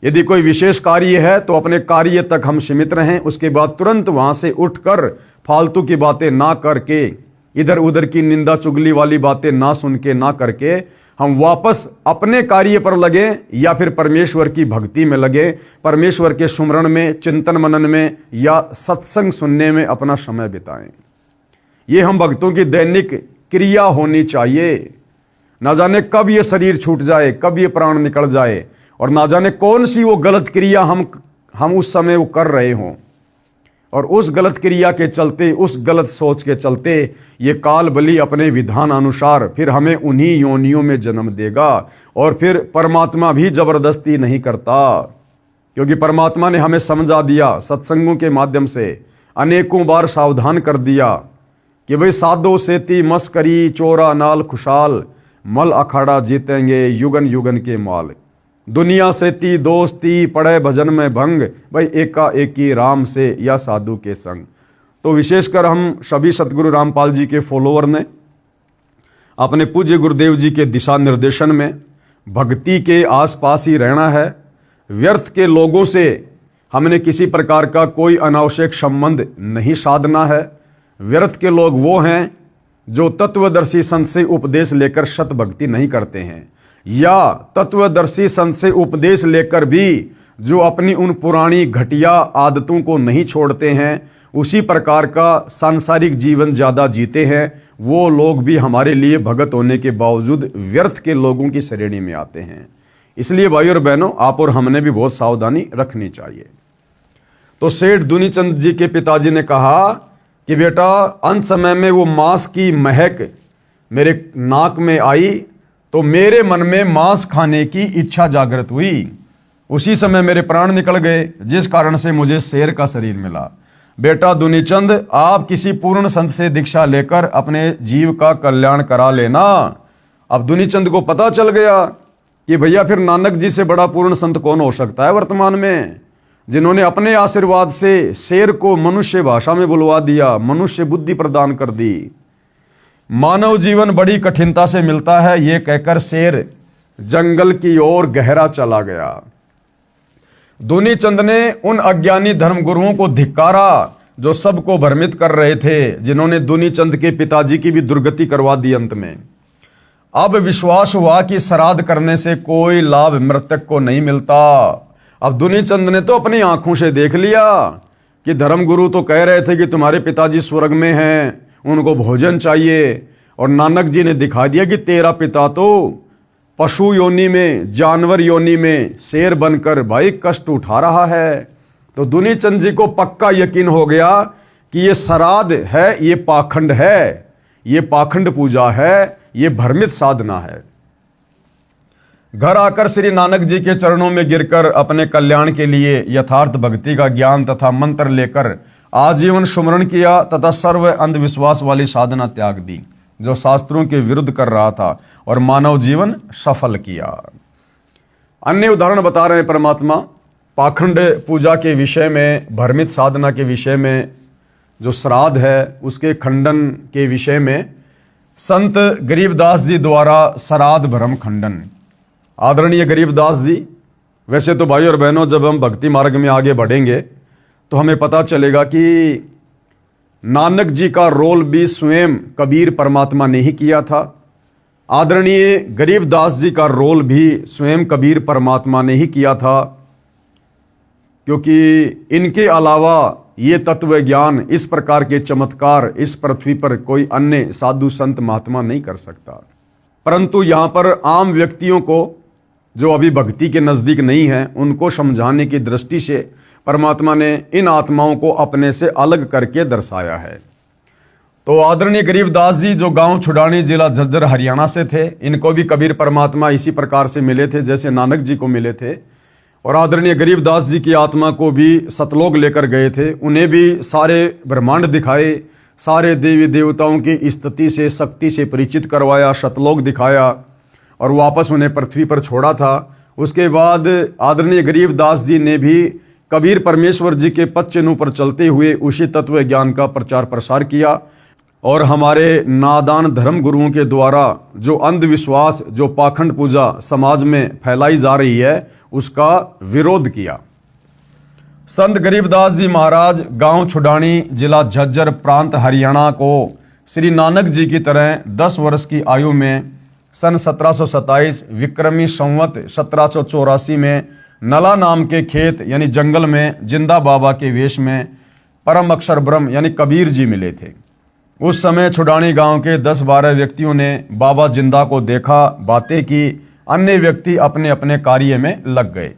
यदि कोई विशेष कार्य है तो अपने कार्य तक हम सीमित रहें, उसके बाद तुरंत वहाँ से उठकर फालतू की बातें ना करके, इधर उधर की निंदा चुगली वाली बातें ना सुन के, ना करके हम वापस अपने कार्य पर लगे या फिर परमेश्वर की भक्ति में लगे, परमेश्वर के सुमरण में, चिंतन मनन में या सत्संग सुनने में अपना समय बिताएं। ये हम भक्तों की दैनिक क्रिया होनी चाहिए। ना जाने कब ये शरीर छूट जाए, कब ये प्राण निकल जाए, और ना जाने कौन सी वो गलत क्रिया हम उस समय वो कर रहे हों, और उस गलत क्रिया के चलते, उस गलत सोच के चलते ये काल बलि अपने विधान अनुसार फिर हमें उन्हीं योनियों में जन्म देगा। और फिर परमात्मा भी जबरदस्ती नहीं करता, क्योंकि परमात्मा ने हमें समझा दिया, सत्संगों के माध्यम से अनेकों बार सावधान कर दिया कि भाई साधो सेती मस्करी चोरा नाल खुशाल, मल अखाड़ा जीतेंगे युगन युगन के माल। दुनिया से ती दोस्ती पड़े भजन में भंग, भाई एका एकी राम से या साधु के संग। तो विशेषकर हम सभी सतगुरु रामपाल जी के फॉलोअर ने अपने पूज्य गुरुदेव जी के दिशा निर्देशन में भक्ति के आसपास ही रहना है। व्यर्थ के लोगों से हमने किसी प्रकार का कोई अनावश्यक संबंध नहीं साधना है। व्यर्थ के लोग वो हैं जो तत्वदर्शी संत से उपदेश लेकर सत भक्ति नहीं करते हैं, या तत्वदर्शी संत से उपदेश लेकर भी जो अपनी उन पुरानी घटिया आदतों को नहीं छोड़ते हैं, उसी प्रकार का सांसारिक जीवन ज़्यादा जीते हैं, वो लोग भी हमारे लिए भगत होने के बावजूद व्यर्थ के लोगों की श्रेणी में आते हैं। इसलिए भाई और बहनों, आप और हमने भी बहुत सावधानी रखनी चाहिए। तो सेठ दुनीचंद जी के पिताजी ने कहा कि बेटा, अंत समय में वो मांस की महक मेरे नाक में आई तो मेरे मन में मांस खाने की इच्छा जागृत हुई। उसी समय मेरे प्राण निकल गए, जिस कारण से मुझे शेर का शरीर मिला। बेटा दुनीचंद, आप किसी पूर्ण संत से दीक्षा लेकर अपने जीव का कल्याण करा लेना। अब दुनीचंद को पता चल गया कि भैया फिर नानक जी से बड़ा पूर्ण संत कौन हो सकता है वर्तमान में, जिन्होंने अपने आशीर्वाद से शेर को मनुष्य भाषा में बुलवा दिया, मनुष्य बुद्धि प्रदान कर दी। मानव जीवन बड़ी कठिनता से मिलता है, ये कहकर शेर जंगल की ओर गहरा चला गया। दुनीचंद ने उन अज्ञानी धर्मगुरुओं को धिक्कारा जो सबको भ्रमित कर रहे थे, जिन्होंने दुनीचंद के पिताजी की भी दुर्गति करवा दी। अंत में अब विश्वास हुआ कि श्राद्ध करने से कोई लाभ मृतक को नहीं मिलता। अब दुनीचंद ने तो अपनी आंखों से देख लिया कि धर्मगुरु तो कह रहे थे कि तुम्हारे पिताजी स्वर्ग में हैं, उनको भोजन चाहिए, और नानक जी ने दिखा दिया कि तेरा पिता तो पशु योनि में, जानवर योनि में शेर बनकर भाई कष्ट उठा रहा है। तो दुनीचंद जी को पक्का यकीन हो गया कि ये श्राद्ध है, ये पाखंड है, ये पाखंड पूजा है, ये भ्रमित साधना है। घर आकर श्री नानक जी के चरणों में गिरकर अपने कल्याण के लिए यथार्थ भक्ति का ज्ञान तथा मंत्र लेकर आजीवन सुमरण किया तथा सर्व अंधविश्वास वाली साधना त्याग दी जो शास्त्रों के विरुद्ध कर रहा था और मानव जीवन सफल किया। अन्य उदाहरण बता रहे हैं परमात्मा पाखंड पूजा के विषय में, भ्रमित साधना के विषय में, जो श्राद्ध है उसके खंडन के विषय में संत गरीबदास जी द्वारा श्राद्ध भ्रम खंडन। आदरणीय गरीबदास जी, वैसे तो भाई और बहनों जब हम भक्ति मार्ग में आगे बढ़ेंगे तो हमें पता चलेगा कि नानक जी का रोल भी स्वयं कबीर परमात्मा ने ही किया था। आदरणीय गरीबदास जी का रोल भी स्वयं कबीर परमात्मा ने ही किया था, क्योंकि इनके अलावा ये तत्व ज्ञान, इस प्रकार के चमत्कार इस पृथ्वी पर कोई अन्य साधु संत महात्मा नहीं कर सकता। परंतु यहाँ पर आम व्यक्तियों को जो अभी भक्ति के नज़दीक नहीं हैं उनको समझाने की दृष्टि से परमात्मा ने इन आत्माओं को अपने से अलग करके दर्शाया है। तो आदरणीय गरीबदास जी जो गांव छुड़ानी, जिला झज्जर, हरियाणा से थे, इनको भी कबीर परमात्मा इसी प्रकार से मिले थे जैसे नानक जी को मिले थे। और आदरणीय गरीबदास जी की आत्मा को भी सतलोक लेकर गए थे, उन्हें भी सारे ब्रह्मांड दिखाए, सारे देवी देवताओं की स्तुति से, शक्ति से परिचित करवाया, सतलोक दिखाया और वापस उन्हें पृथ्वी पर छोड़ा था। उसके बाद आदरणीय गरीबदास जी ने भी कबीर परमेश्वर जी के पद चिन्हों पर चलते हुए उसी तत्व ज्ञान का प्रचार प्रसार किया और हमारे नादान धर्म गुरुओं के द्वारा जो अंधविश्वास, जो पाखंड पूजा समाज में फैलाई जा रही है उसका विरोध किया। संत गरीबदास जी महाराज गांव छुड़ानी, जिला झज्जर, प्रांत हरियाणा को श्री नानक जी की तरह 10 वर्ष की आयु में सन 1727 विक्रमी संवत 1784 में नला नाम के खेत यानी जंगल में जिंदा बाबा के वेश में परम अक्षर ब्रह्म यानी कबीर जी मिले थे। उस समय छुड़ानी गांव के 10-12 व्यक्तियों ने बाबा जिंदा को देखा, बातें की, अन्य व्यक्ति अपने अपने कार्य में लग गए।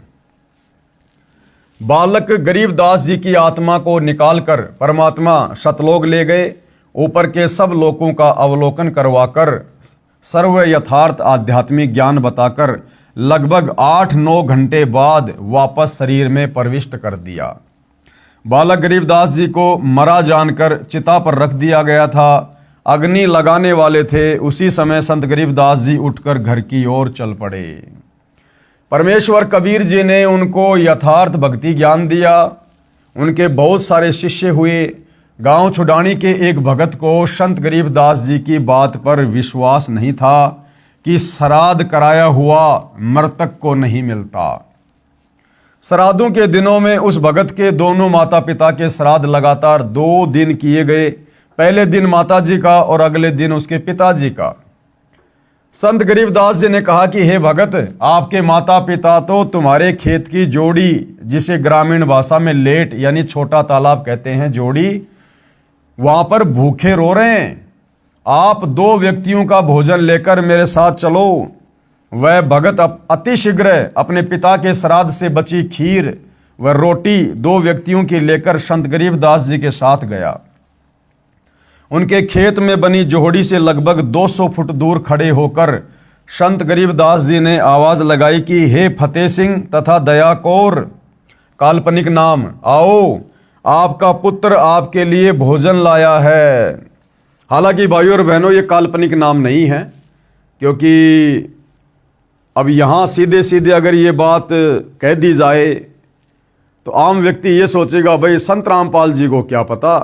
बालक गरीबदास जी की आत्मा को निकालकर परमात्मा सतलोक ले गए। ऊपर के सब लोकों का अवलोकन करवाकर सर्व यथार्थ आध्यात्मिक ज्ञान बताकर लगभग 8-9 घंटे बाद वापस शरीर में प्रविष्ट कर दिया। बालक गरीबदास जी को मरा जानकर चिता पर रख दिया गया था। अग्नि लगाने वाले थे, उसी समय संत गरीबदास जी उठकर घर की ओर चल पड़े। परमेश्वर कबीर जी ने उनको यथार्थ भक्ति ज्ञान दिया। उनके बहुत सारे शिष्य हुए। गांव छुड़ानी के एक भगत को संत गरीबदास जी की बात पर विश्वास नहीं था कि श्राद्ध कराया हुआ मृतक को नहीं मिलता। श्राद्धों के दिनों में उस भगत के दोनों माता पिता के श्राद्ध लगातार 2 दिन किए गए। पहले दिन माता जी का और अगले दिन उसके पिताजी का। संत गरीबदास जी ने कहा कि हे भगत, आपके माता पिता तो तुम्हारे खेत की जोड़ी, जिसे ग्रामीण भाषा में लेट यानी छोटा तालाब कहते हैं, जोड़ी, वहां पर भूखे रो रहे हैं। आप 2 व्यक्तियों का भोजन लेकर मेरे साथ चलो। वह भगत अतिशीघ्र अपने पिता के श्राद्ध से बची खीर व रोटी 2 व्यक्तियों की लेकर संत गरीबदास जी के साथ गया। उनके खेत में बनी जोहड़ी से लगभग 200 फुट दूर खड़े होकर संत गरीबदास जी ने आवाज लगाई कि हे फतेह सिंह तथा दया कौर, काल्पनिक नाम, आओ, आपका पुत्र आपके लिए भोजन लाया है। हालांकि भाइयों और बहनों, ये काल्पनिक नाम नहीं है, क्योंकि अब यहाँ सीधे सीधे अगर ये बात कह दी जाए तो आम व्यक्ति ये सोचेगा, भाई संत रामपाल जी को क्या पता,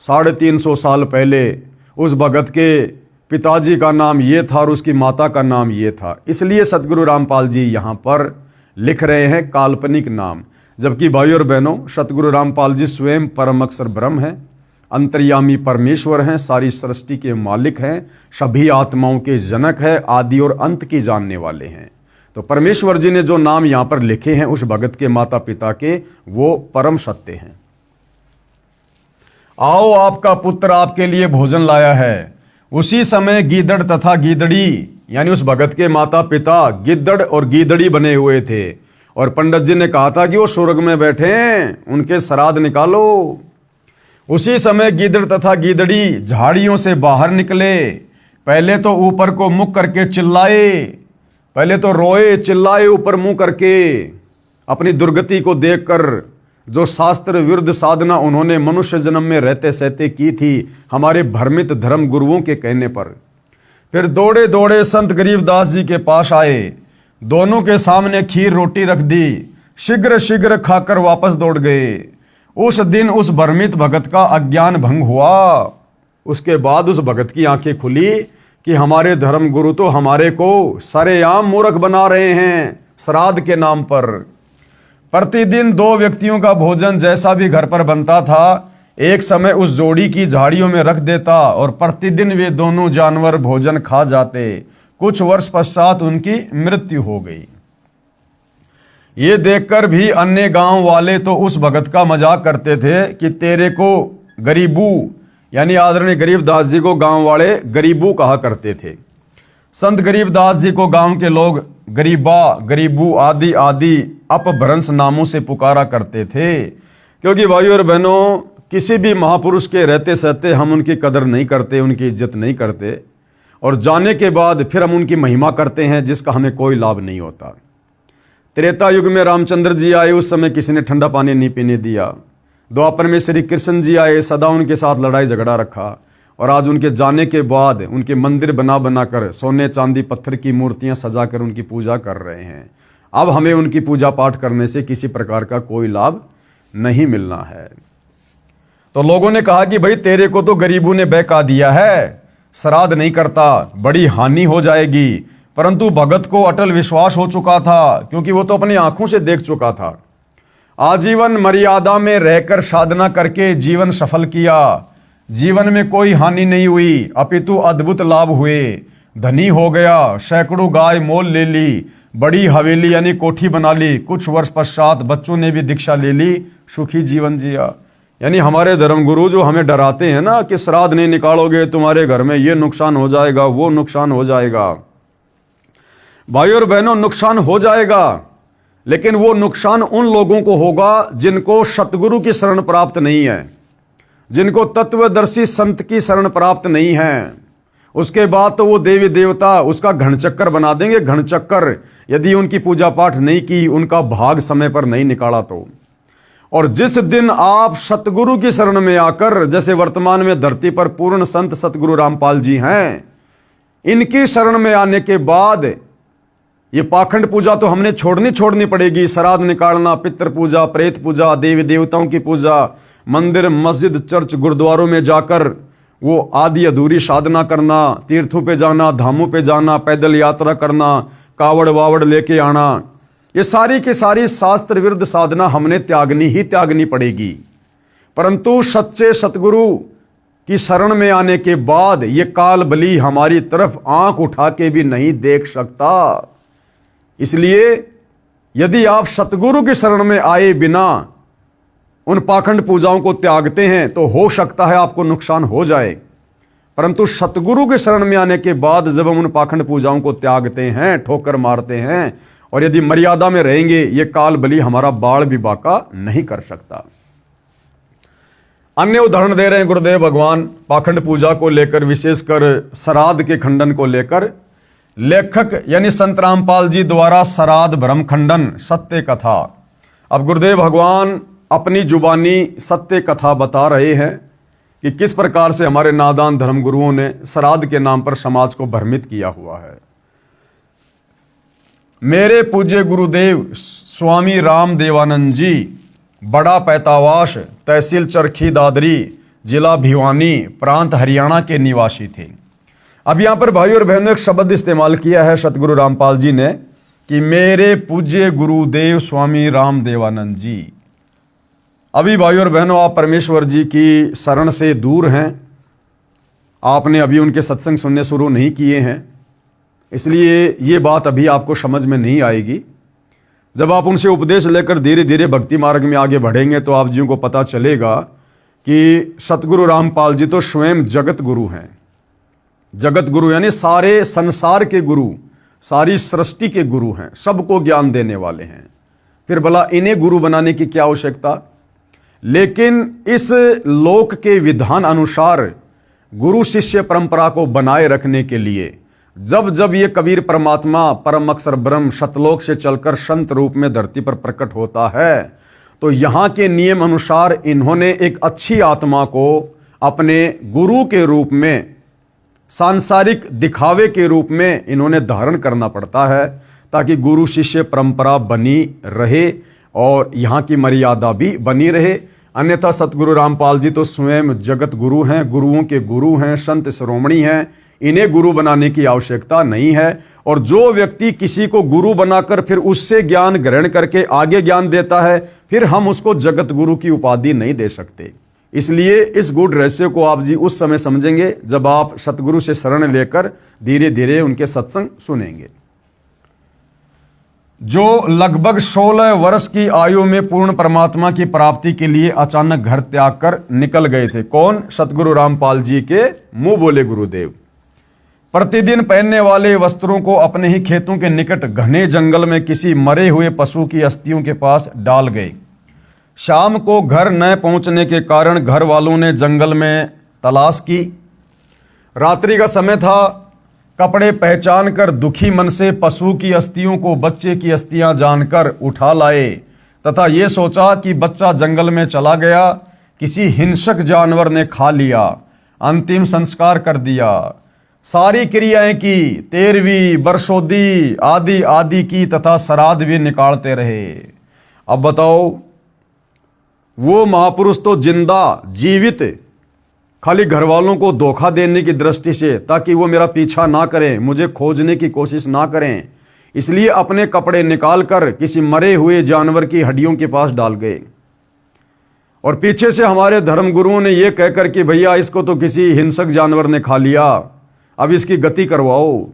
350 साल पहले उस भगत के पिताजी का नाम ये था और उसकी माता का नाम ये था। इसलिए सतगुरु रामपाल जी यहाँ पर लिख रहे हैं काल्पनिक नाम। जबकि भाइयों और बहनों, सतगुरु रामपाल जी स्वयं परम अक्षर ब्रह्म हैं, अंतर्यामी परमेश्वर हैं, सारी सृष्टि के मालिक हैं, सभी आत्माओं के जनक हैं, आदि और अंत की जानने वाले हैं। तो परमेश्वर जी ने जो नाम यहाँ पर लिखे हैं उस भगत के माता पिता के, वो परम सत्य हैं। आओ, आपका पुत्र आपके लिए भोजन लाया है। उसी समय गीदड़ तथा गीदड़ी यानी उस भगत के माता पिता गिद्दड़ और गीदड़ी बने हुए थे और पंडित जी ने कहा था कि वो स्वर्ग में बैठे हैं, उनके श्राद्ध निकालो। उसी समय गीदड़ तथा गीदड़ी झाड़ियों से बाहर निकले। पहले तो ऊपर को मुख करके चिल्लाए, पहले तो रोए चिल्लाए ऊपर मुंह करके अपनी दुर्गति को देखकर, जो शास्त्र विरुद्ध साधना उन्होंने मनुष्य जन्म में रहते सहते की थी हमारे भ्रमित धर्म गुरुओं के कहने पर। फिर दौड़े दौड़े संत गरीबदास जी के पास आए, दोनों के सामने खीर रोटी रख दी, शीघ्र शीघ्र खाकर वापस दौड़ गए। उस दिन उस भ्रमित भगत का अज्ञान भंग हुआ। उसके बाद उस भगत की आंखें खुली कि हमारे धर्म गुरु तो हमारे को सरेआम मूर्ख बना रहे हैं श्राद्ध के नाम पर। प्रतिदिन 2 व्यक्तियों का भोजन जैसा भी घर पर बनता था, एक समय उस जोड़ी की झाड़ियों में रख देता और प्रतिदिन वे दोनों जानवर भोजन खा जाते। कुछ वर्ष पश्चात उनकी मृत्यु हो गई। ये देखकर भी अन्य गांव वाले तो उस भगत का मजाक करते थे कि तेरे को गरीबू, यानी आदरणीय गरीबदास जी को गांव वाले गरीबू कहा करते थे। संत गरीबदास जी को गांव के लोग गरीबा, गरीबू आदि आदि अपभ्रंश नामों से पुकारा करते थे। क्योंकि भाइयों और बहनों, किसी भी महापुरुष के रहते सहते हम उनकी कदर नहीं करते, उनकी इज्जत नहीं करते, और जाने के बाद फिर हम उनकी महिमा करते हैं जिसका हमें कोई लाभ नहीं होता। त्रेता युग में रामचंद्र जी आए, उस समय किसी ने ठंडा पानी नहीं पीने दिया। द्वापर में श्री कृष्ण जी आए, सदा उनके साथ लड़ाई झगड़ा रखा, और आज उनके जाने के बाद उनके मंदिर बना बनाकर सोने चांदी पत्थर की मूर्तियां सजाकर उनकी पूजा कर रहे हैं। अब हमें उनकी पूजा पाठ करने से किसी प्रकार का कोई लाभ नहीं मिलना है। तो लोगों ने कहा कि भाई तेरे को तो गरीबों ने बहका दिया है, श्राद्ध नहीं करता, बड़ी हानि हो जाएगी। परंतु भगत को अटल विश्वास हो चुका था, क्योंकि वो तो अपनी आंखों से देख चुका था। आजीवन मर्यादा में रहकर साधना करके जीवन सफल किया। जीवन में कोई हानि नहीं हुई, अपितु अद्भुत लाभ हुए। धनी हो गया, सैकड़ों गाय मोल ले ली, बड़ी हवेली यानी कोठी बना ली। कुछ वर्ष पश्चात बच्चों ने भी दीक्षा ले ली, सुखी जीवन जिया। यानी हमारे धर्मगुरु जो हमें डराते हैं ना कि श्राद्ध नहीं निकालोगे तुम्हारे घर में ये नुकसान हो जाएगा, वो नुकसान हो जाएगा। भाइयों और बहनों, नुकसान हो जाएगा, लेकिन वो नुकसान उन लोगों को होगा जिनको सतगुरु की शरण प्राप्त नहीं है, जिनको तत्वदर्शी संत की शरण प्राप्त नहीं है। उसके बाद तो वो देवी देवता उसका घनचक्कर बना देंगे, घनचक्कर, यदि उनकी पूजा पाठ नहीं की, उनका भाग समय पर नहीं निकाला तो। और जिस दिन आप सतगुरु की शरण में आकर, जैसे वर्तमान में धरती पर पूर्ण संत सतगुरु रामपाल जी हैं, इनकी शरण में आने के बाद ये पाखंड पूजा तो हमने छोड़नी पड़ेगी। श्राद्ध निकालना, पितृ पूजा, प्रेत पूजा, देवी देवताओं की पूजा, मंदिर मस्जिद चर्च गुरुद्वारों में जाकर वो आदि अधूरी साधना करना, तीर्थों पे जाना, धामों पे जाना, पैदल यात्रा करना, कावड़ वावड़ लेके आना, ये सारी की सारी शास्त्र विरुद्ध साधना हमने त्यागनी पड़ेगी। परंतु सच्चे सतगुरु की शरण में आने के बाद ये काल बली हमारी तरफ आंख उठा के भी नहीं देख सकता। इसलिए यदि आप सतगुरु की शरण में आए बिना उन पाखंड पूजाओं को त्यागते हैं तो हो सकता है आपको नुकसान हो जाए। परंतु सतगुरु की शरण में आने के बाद जब हम उन पाखंड पूजाओं को त्यागते हैं, ठोकर मारते हैं, और यदि मर्यादा में रहेंगे, ये काल बली हमारा बाढ़ भी बाका नहीं कर सकता। अन्य उदाहरण दे रहे हैं गुरुदेव भगवान पाखंड पूजा को लेकर, विशेषकर श्राद्ध के खंडन को लेकर। लेखक यानी संत रामपाल जी द्वारा श्राद्ध भ्रम खंडन सत्य कथा। अब गुरुदेव भगवान अपनी जुबानी सत्य कथा बता रहे हैं कि किस प्रकार से हमारे नादान धर्मगुरुओं ने श्राद्ध के नाम पर समाज को भ्रमित किया हुआ है। मेरे पूज्य गुरुदेव स्वामी राम देवानंद जी बड़ा पैतावास, तहसील चरखी दादरी, जिला भिवानी, प्रांत हरियाणा के निवासी थे। अब यहां पर भाइयों और बहनों एक शब्द इस्तेमाल किया है सतगुरु रामपाल जी ने कि मेरे पूज्य गुरुदेव स्वामी राम देवानंद जी। अभी भाइयों और बहनों, आप परमेश्वर जी की शरण से दूर हैं, आपने अभी उनके सत्संग सुनने शुरू नहीं किए हैं, इसलिए ये बात अभी आपको समझ में नहीं आएगी। जब आप उनसे उपदेश लेकर धीरे धीरे भक्ति मार्ग में आगे बढ़ेंगे तो आप जी को पता चलेगा कि सतगुरु रामपाल जी तो स्वयं जगत गुरु हैं। जगत गुरु यानी सारे संसार के गुरु, सारी सृष्टि के गुरु हैं, सबको ज्ञान देने वाले हैं। फिर भला इन्हें गुरु बनाने की क्या आवश्यकता। लेकिन इस लोक के विधान अनुसार गुरु शिष्य परंपरा को बनाए रखने के लिए जब जब ये कबीर परमात्मा परम अक्षर ब्रह्म सतलोक से चलकर संत रूप में धरती पर प्रकट होता है, तो यहाँ के नियम अनुसार इन्होंने एक अच्छी आत्मा को अपने गुरु के रूप में, सांसारिक दिखावे के रूप में इन्होंने धारण करना पड़ता है, ताकि गुरु शिष्य परंपरा बनी रहे और यहाँ की मर्यादा भी बनी रहे। अन्यथा सतगुरु रामपाल जी तो स्वयं जगत गुरु हैं, गुरुओं के गुरु हैं, संत शिरोमणि हैं, इन्हें गुरु बनाने की आवश्यकता नहीं है। और जो व्यक्ति किसी को गुरु बनाकर फिर उससे ज्ञान ग्रहण करके आगे ज्ञान देता है, फिर हम उसको जगत गुरु की उपाधि नहीं दे सकते। इसलिए इस गूढ़ रहस्य को आप जी उस समय समझेंगे जब आप सतगुरु से शरण लेकर धीरे धीरे उनके सत्संग सुनेंगे। जो लगभग 16 वर्ष की आयु में पूर्ण परमात्मा की प्राप्ति के लिए अचानक घर त्याग कर निकल गए थे। कौन? सतगुरु रामपाल जी के मुंह बोले गुरुदेव। प्रतिदिन पहनने वाले वस्त्रों को अपने ही खेतों के निकट घने जंगल में किसी मरे हुए पशु की अस्थियों के पास डाल गए। शाम को घर न पहुंचने के कारण घर वालों ने जंगल में तलाश की। रात्रि का समय था। कपड़े पहचान कर दुखी मन से पशु की अस्थियों को बच्चे की अस्थियां जानकर उठा लाए तथा ये सोचा कि बच्चा जंगल में चला गया, किसी हिंसक जानवर ने खा लिया। अंतिम संस्कार कर दिया। सारी क्रियाएं की, 13वीं बरसोदी आदि आदि की तथा श्राद्ध भी निकालते रहे। अब बताओ, वो महापुरुष तो जिंदा जीवित खाली घर वालों को धोखा देने की दृष्टि से, ताकि वो मेरा पीछा ना करें, मुझे खोजने की कोशिश ना करें, इसलिए अपने कपड़े निकालकर किसी मरे हुए जानवर की हड्डियों के पास डाल गए। और पीछे से हमारे धर्म गुरुओं ने यह कहकर कि भैया इसको तो किसी हिंसक जानवर ने खा लिया, अब इसकी गति करवाओ।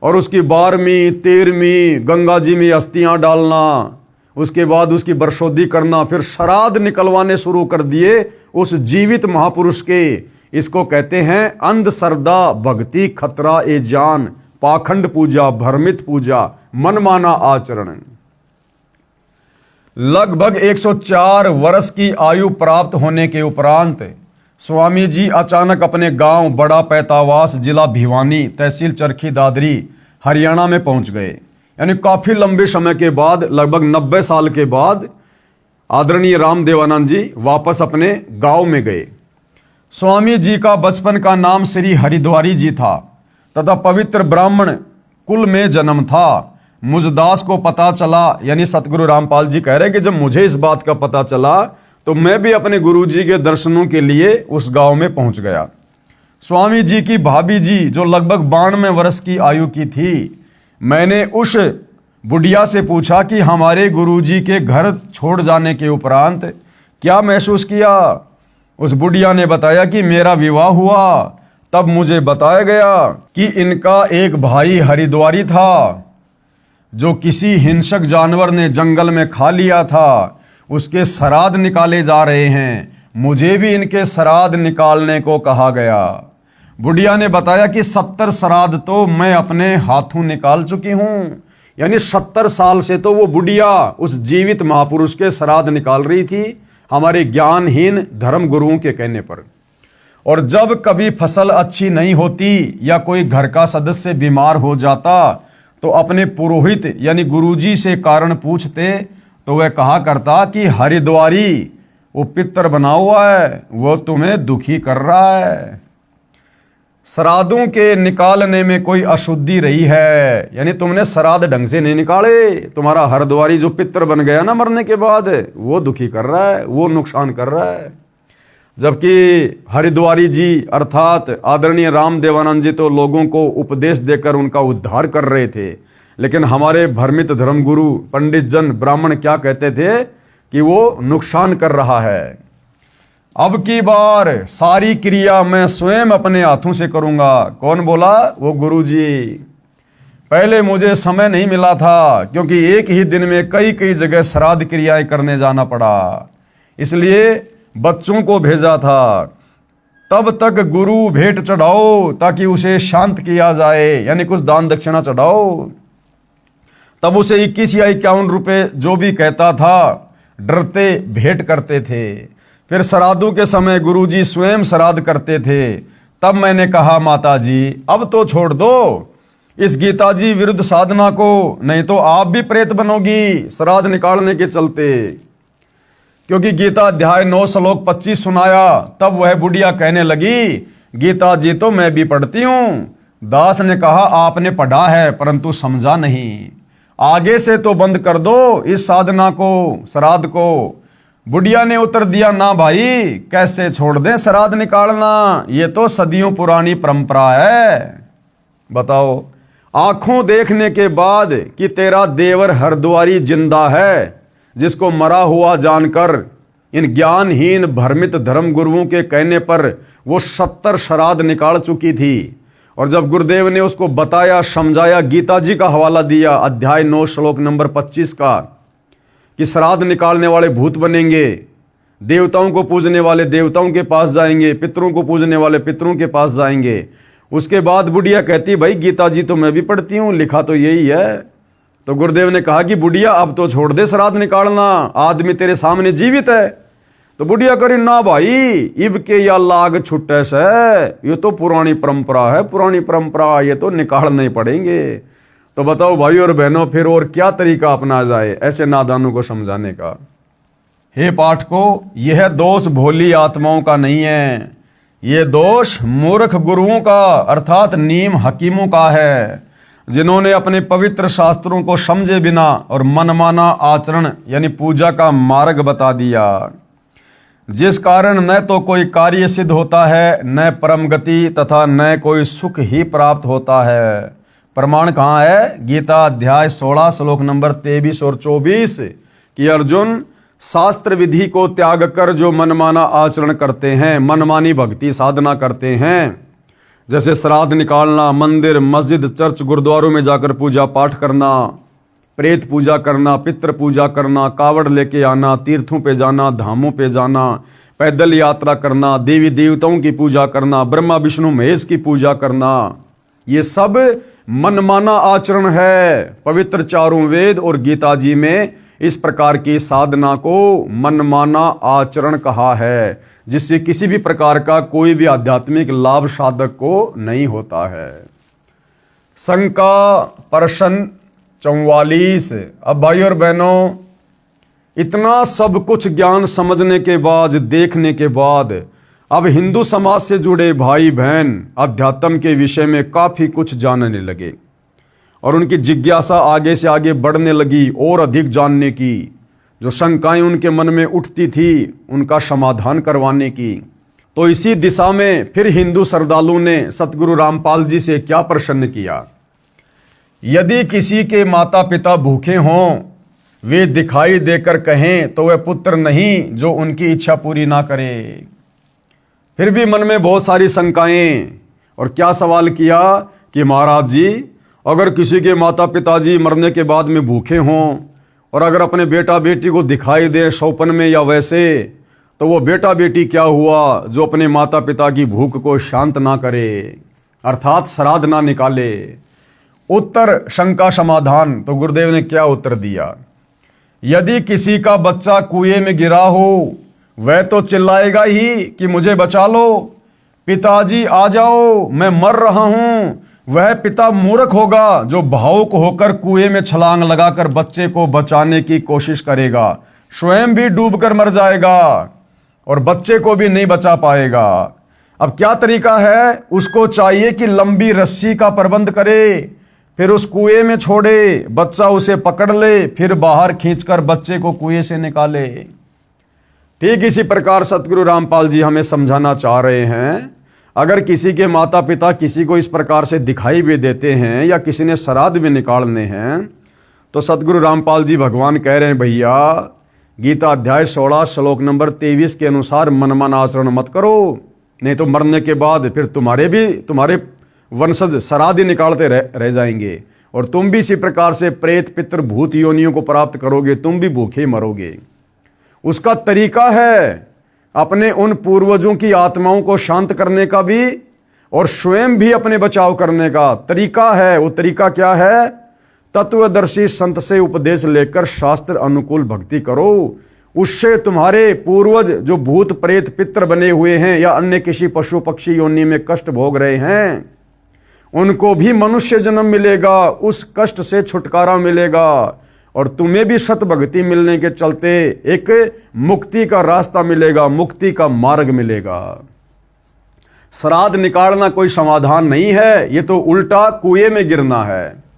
और उसकी 12वीं 13वीं गंगा जी में अस्थियां डालना, उसके बाद उसकी बरसोदी करना, फिर श्राद्ध निकलवाने शुरू कर दिए उस जीवित महापुरुष के। इसको कहते हैं अंधश्रद्धा भक्ति खतरा ए जान, पाखंड पूजा भ्रमित पूजा मनमाना आचरण। लगभग 104 वर्ष की आयु प्राप्त होने के उपरांत स्वामी जी अचानक अपने गांव बड़ा पैतावास, जिला भिवानी, तहसील चरखी दादरी, हरियाणा में पहुंच गए। यानी काफी लंबे समय के बाद, लगभग 90 साल के बाद आदरणीय रामदेवानंद जी वापस अपने गांव में गए। स्वामी जी का बचपन का नाम श्री हरिद्वारी जी था तथा पवित्र ब्राह्मण कुल में जन्म था। मुझदास को पता चला, यानी सतगुरु रामपाल जी कह रहे कि जब मुझे इस बात का पता चला तो मैं भी अपने गुरुजी के दर्शनों के लिए उस गांव में पहुंच गया। स्वामी जी की भाभी जी जो लगभग 92 वर्ष की आयु की थी, मैंने उस बुढ़िया से पूछा कि हमारे गुरुजी के घर छोड़ जाने के उपरांत क्या महसूस किया। उस बुढ़िया ने बताया कि मेरा विवाह हुआ, तब मुझे बताया गया कि इनका एक भाई हरिद्वारी था जो किसी हिंसक जानवर ने जंगल में खा लिया था, उसके श्राद्ध निकाले जा रहे हैं, मुझे भी इनके श्राद्ध निकालने को कहा गया। बुढ़िया ने बताया कि 70 श्राद्ध तो मैं अपने हाथों निकाल चुकी हूं। यानी 70 साल से तो वो बुढ़िया उस जीवित महापुरुष के श्राद्ध निकाल रही थी, हमारे ज्ञानहीन धर्म गुरुओं के कहने पर। और जब कभी फसल अच्छी नहीं होती या कोई घर का सदस्य बीमार हो जाता तो अपने पुरोहित यानी गुरुजी से कारण पूछते तो वह कहा करता कि हरिद्वारी वो पितर बना हुआ है, वो तुम्हें दुखी कर रहा है। श्राद्धों के निकालने में कोई अशुद्धि रही है, यानी तुमने श्राद्ध ढंग से नहीं निकाले, तुम्हारा हरिद्वारी जो पितर बन गया ना मरने के बाद, वो दुखी कर रहा है, वो नुकसान कर रहा है। जबकि हरिद्वारी जी अर्थात आदरणीय रामदेवानंद जी तो लोगों को उपदेश देकर उनका उद्धार कर रहे थे, लेकिन हमारे भ्रमित धर्मगुरु पंडित जन ब्राह्मण क्या कहते थे कि वो नुकसान कर रहा है। अब की बार सारी क्रिया मैं स्वयं अपने हाथों से करूंगा। कौन बोला? वो गुरुजी। पहले मुझे समय नहीं मिला था क्योंकि एक ही दिन में कई कई जगह श्राद्ध क्रियाएं करने जाना पड़ा, इसलिए बच्चों को भेजा था। तब तक गुरु भेंट चढ़ाओ ताकि उसे शांत किया जाए, यानी कुछ दान दक्षिणा चढ़ाओ। तब उसे 21 या 51 रुपए जो भी कहता था, डरते भेंट करते थे। फिर श्राद्धों के समय गुरुजी स्वयं श्राद्ध करते थे, तब मैंने कहा, माता जी अब तो छोड़ दो इस गीता जी विरुद्ध साधना को, नहीं तो आप भी प्रेत बनोगी श्राद्ध निकालने के चलते। क्योंकि गीता अध्याय 9 श्लोक 25 सुनाया, तब वह बुढ़िया कहने लगी, गीता जी तो मैं भी पढ़ती हूं। दास ने कहा, आपने पढ़ा है परंतु समझा नहीं, आगे से तो बंद कर दो इस साधना को, श्राद्ध को। बुढ़िया ने उत्तर दिया, ना भाई, कैसे छोड़ दें श्राद्ध निकालना, ये तो सदियों पुरानी परंपरा है। बताओ, आंखों देखने के बाद कि तेरा देवर हरद्वारी जिंदा है, जिसको मरा हुआ जानकर इन ज्ञानहीन भ्रमित धर्म गुरुओं के कहने पर वो 70 श्राद्ध निकाल चुकी थी। और जब गुरुदेव ने उसको बताया, समझाया, गीता जी का हवाला दिया अध्याय 9 श्लोक नंबर 25 का, कि श्राद्ध निकालने वाले भूत बनेंगे, देवताओं को पूजने वाले देवताओं के पास जाएंगे, पितरों को पूजने वाले पितरों के पास जाएंगे। उसके बाद बुढ़िया कहती, भाई गीता जी तो मैं भी पढ़ती हूं, लिखा तो यही है। तो गुरुदेव ने कहा कि बुढ़िया अब तो छोड़ दे श्राद्ध निकालना, आदमी तेरे सामने जीवित है। तो बुढ़िया करी, ना भाई, इब के या लाग छुट्टे से, ये तो पुरानी परंपरा है, पुरानी परंपरा, ये तो निकालने ही पड़ेंगे। तो बताओ भाई और बहनों, फिर और क्या तरीका अपना जाए ऐसे नादानों को समझाने का। हे पाठकों, यह दोष भोली आत्माओं का नहीं है, ये दोष मूर्ख गुरुओं का अर्थात नीम हकीमों का है, जिन्होंने अपने पवित्र शास्त्रों को समझे बिना और मनमाना आचरण यानी पूजा का मार्ग बता दिया, जिस कारण न तो कोई कार्य सिद्ध होता है, न परम गति तथा न कोई सुख ही प्राप्त होता है। प्रमाण कहाँ है? गीता अध्याय 16 श्लोक नंबर 23 और 24 कि अर्जुन, शास्त्र विधि को त्याग कर जो मनमाना आचरण करते हैं, मनमानी भक्ति साधना करते हैं, जैसे श्राद्ध निकालना, मंदिर मस्जिद चर्च गुरुद्वारों में जाकर पूजा पाठ करना, प्रेत पूजा करना, पितृ पूजा करना, कावड़ लेके आना, तीर्थों पे जाना, धामों पे जाना, पैदल यात्रा करना, देवी देवताओं की पूजा करना, ब्रह्मा विष्णु महेश की पूजा करना, ये सब मनमाना आचरण है। पवित्र चारों वेद और गीता जी में इस प्रकार की साधना को मनमाना आचरण कहा है, जिससे किसी भी प्रकार का कोई भी आध्यात्मिक लाभ साधक को नहीं होता है। शंका प्रश्न 44। अब भाई और बहनों, इतना सब कुछ ज्ञान समझने के बाद, देखने के बाद, अब हिंदू समाज से जुड़े भाई बहन अध्यात्म के विषय में काफी कुछ जानने लगे और उनकी जिज्ञासा आगे से आगे बढ़ने लगी और अधिक जानने की। जो शंकाएं उनके मन में उठती थी उनका समाधान करवाने की। तो इसी दिशा में फिर हिंदू श्रद्धालु ने सतगुरु रामपाल जी से क्या प्रश्न किया? यदि किसी के माता पिता भूखे हों, वे दिखाई देकर कहें तो वह पुत्र नहीं जो उनकी इच्छा पूरी ना करे। फिर भी मन में बहुत सारी शंकाएं, और क्या सवाल किया कि महाराज जी, अगर किसी के माता पिताजी मरने के बाद में भूखे हों और अगर अपने बेटा बेटी को दिखाई दे सौपन में या वैसे, तो वो बेटा बेटी क्या हुआ जो अपने माता पिता की भूख को शांत ना करे, अर्थात श्राद्ध ना निकाले। उत्तर शंका समाधान। तो गुरुदेव ने क्या उत्तर दिया? यदि किसी का बच्चा कुएं में गिरा हो, वह तो चिल्लाएगा ही कि मुझे बचा लो, पिताजी आ जाओ, मैं मर रहा हूं। वह पिता मूर्ख होगा जो भावुक होकर कुएं में छलांग लगाकर बच्चे को बचाने की कोशिश करेगा, स्वयं भी डूबकर मर जाएगा और बच्चे को भी नहीं बचा पाएगा। अब क्या तरीका है? उसको चाहिए कि लंबी रस्सी का प्रबंध करे, फिर उस कुएं में छोड़े, बच्चा उसे पकड़ ले, फिर बाहर खींचकर बच्चे को कुएं से निकाले। ठीक इसी प्रकार सतगुरु रामपाल जी हमें समझाना चाह रहे हैं, अगर किसी के माता पिता किसी को इस प्रकार से दिखाई भी देते हैं या किसी ने श्राद्ध भी निकालने हैं, तो सतगुरु रामपाल जी भगवान कह रहे हैं, भैया गीता अध्याय 16 श्लोक नंबर 23 के अनुसार मनमाना आचरण मत करो, नहीं तो मरने के बाद फिर तुम्हारे वंशज श्राद्ध निकालते रह जाएंगे और तुम भी इसी प्रकार से प्रेत पितृ भूत योनियों को प्राप्त करोगे, तुम भी भूखे मरोगे। उसका तरीका है अपने उन पूर्वजों की आत्माओं को शांत करने का भी और स्वयं भी अपने बचाव करने का तरीका है। वो तरीका क्या है? तत्वदर्शी संत से उपदेश लेकर शास्त्र अनुकूल भक्ति करो, उससे तुम्हारे पूर्वज जो भूत प्रेत पितर बने हुए हैं या अन्य किसी पशु पक्षी योनि में कष्ट भोग रहे हैं, उनको भी मनुष्य जन्म मिलेगा, उस कष्ट से छुटकारा मिलेगा और तुम्हें भी सत भक्ति मिलने के चलते एक मुक्ति का रास्ता मिलेगा, मुक्ति का मार्ग मिलेगा। श्राद्ध निकालना कोई समाधान नहीं है, ये तो उल्टा कुएं में गिरना है।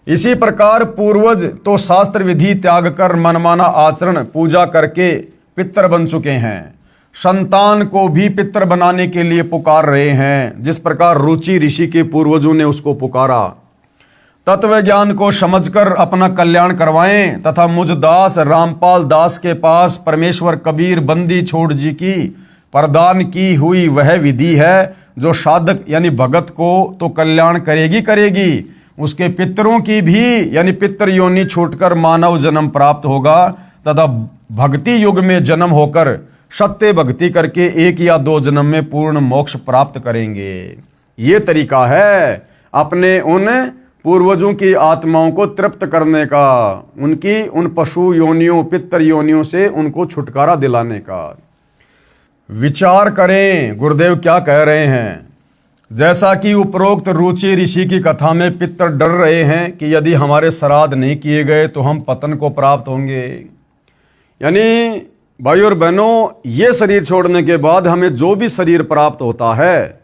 इसी प्रकार पूर्वज तो शास्त्र विधि त्याग कर मनमाना आचरण पूजा करके पितर बन चुके हैं, संतान को भी पितर बनाने के लिए पुकार रहे हैं, जिस प्रकार रुचि ऋषि के पूर्वजों ने उसको पुकारा। तत्व ज्ञान को समझकर अपना कल्याण करवाएं तथा मुझ दास रामपाल दास के पास परमेश्वर कबीर बंदी छोड़ जी की प्रदान की हुई वह विधि है जो साधक यानी भगत को तो कल्याण करेगी, उसके पितरों की भी यानी पितर योनि छूटकर मानव जन्म प्राप्त होगा तथा भक्ति युग में जन्म होकर सत्य भक्ति करके 1 या 2 जन्म में पूर्ण मोक्ष प्राप्त करेंगे। ये तरीका है अपने उन पूर्वजों की आत्माओं को तृप्त करने का, उनकी उन पशु योनियों पितर योनियों से उनको छुटकारा दिलाने का। विचार करें गुरुदेव क्या कह रहे हैं। जैसा कि उपरोक्त रुचि ऋषि की कथा में पितर डर रहे हैं कि यदि हमारे श्राद्ध नहीं किए गए तो हम पतन को प्राप्त होंगे। यानी भाई और बहनों, ये शरीर छोड़ने के बाद हमें जो भी शरीर प्राप्त होता है,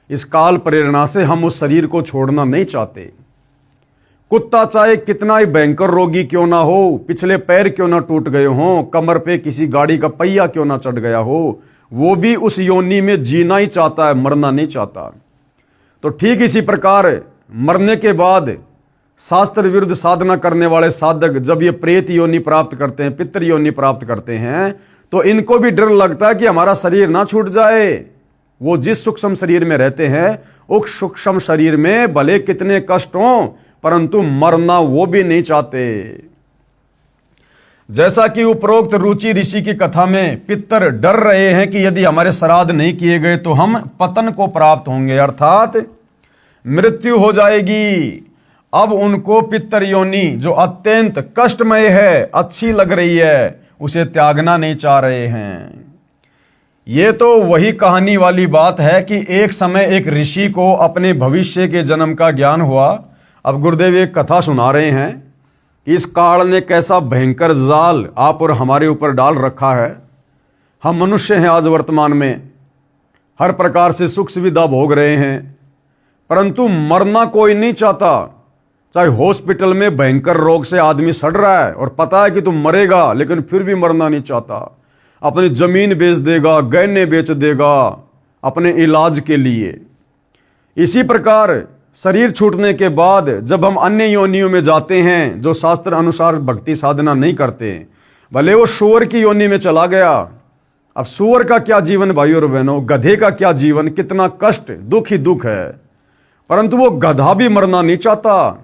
इस काल प्रेरणा से हम उस शरीर को छोड़ना नहीं चाहते। कुत्ता चाहे कितना ही भयंकर रोगी क्यों ना हो, पिछले पैर क्यों ना टूट गए हों, कमर पे किसी गाड़ी का पहिया क्यों ना चढ़ गया हो, वो भी उस योनि में जीना ही चाहता है, मरना नहीं चाहता। तो ठीक इसी प्रकार मरने के बाद शास्त्र विरुद्ध साधना करने वाले साधक जब ये प्रेत योनि प्राप्त करते हैं, पितर योनि प्राप्त करते हैं, तो इनको भी डर लगता है कि हमारा शरीर ना छूट जाए। वो जिस सूक्ष्म शरीर में रहते हैं उस सूक्ष्म शरीर में भले कितने कष्ट हों, परंतु मरना वो भी नहीं चाहते। जैसा कि उपरोक्त रुचि ऋषि की कथा में पितर डर रहे हैं कि यदि हमारे श्राद्ध नहीं किए गए तो हम पतन को प्राप्त होंगे, अर्थात मृत्यु हो जाएगी। अब उनको पितर योनि जो अत्यंत कष्टमय है, अच्छी लग रही है, उसे त्यागना नहीं चाह रहे हैं। ये तो वही कहानी वाली बात है कि एक समय एक ऋषि को अपने भविष्य के जन्म का ज्ञान हुआ। अब गुरुदेव एक कथा सुना रहे हैं, इस काल ने कैसा भयंकर जाल आप और हमारे ऊपर डाल रखा है। हम मनुष्य हैं, आज वर्तमान में हर प्रकार से सुख सुविधा भोग रहे हैं, परंतु मरना कोई नहीं चाहता। चाहे हॉस्पिटल में भयंकर रोग से आदमी सड़ रहा है और पता है कि तुम मरेगा, लेकिन फिर भी मरना नहीं चाहता। अपनी जमीन बेच देगा, गहने बेच देगा अपने इलाज के लिए। इसी प्रकार शरीर छूटने के बाद जब हम अन्य योनियों में जाते हैं जो शास्त्र अनुसार भक्ति साधना नहीं करते, भले वो सूअर की योनि में चला गया। अब सूअर का क्या जीवन भाई और बहनों, गधे का क्या जीवन, कितना कष्ट, दुख ही दुख है। परंतु वो गधा भी मरना नहीं चाहता,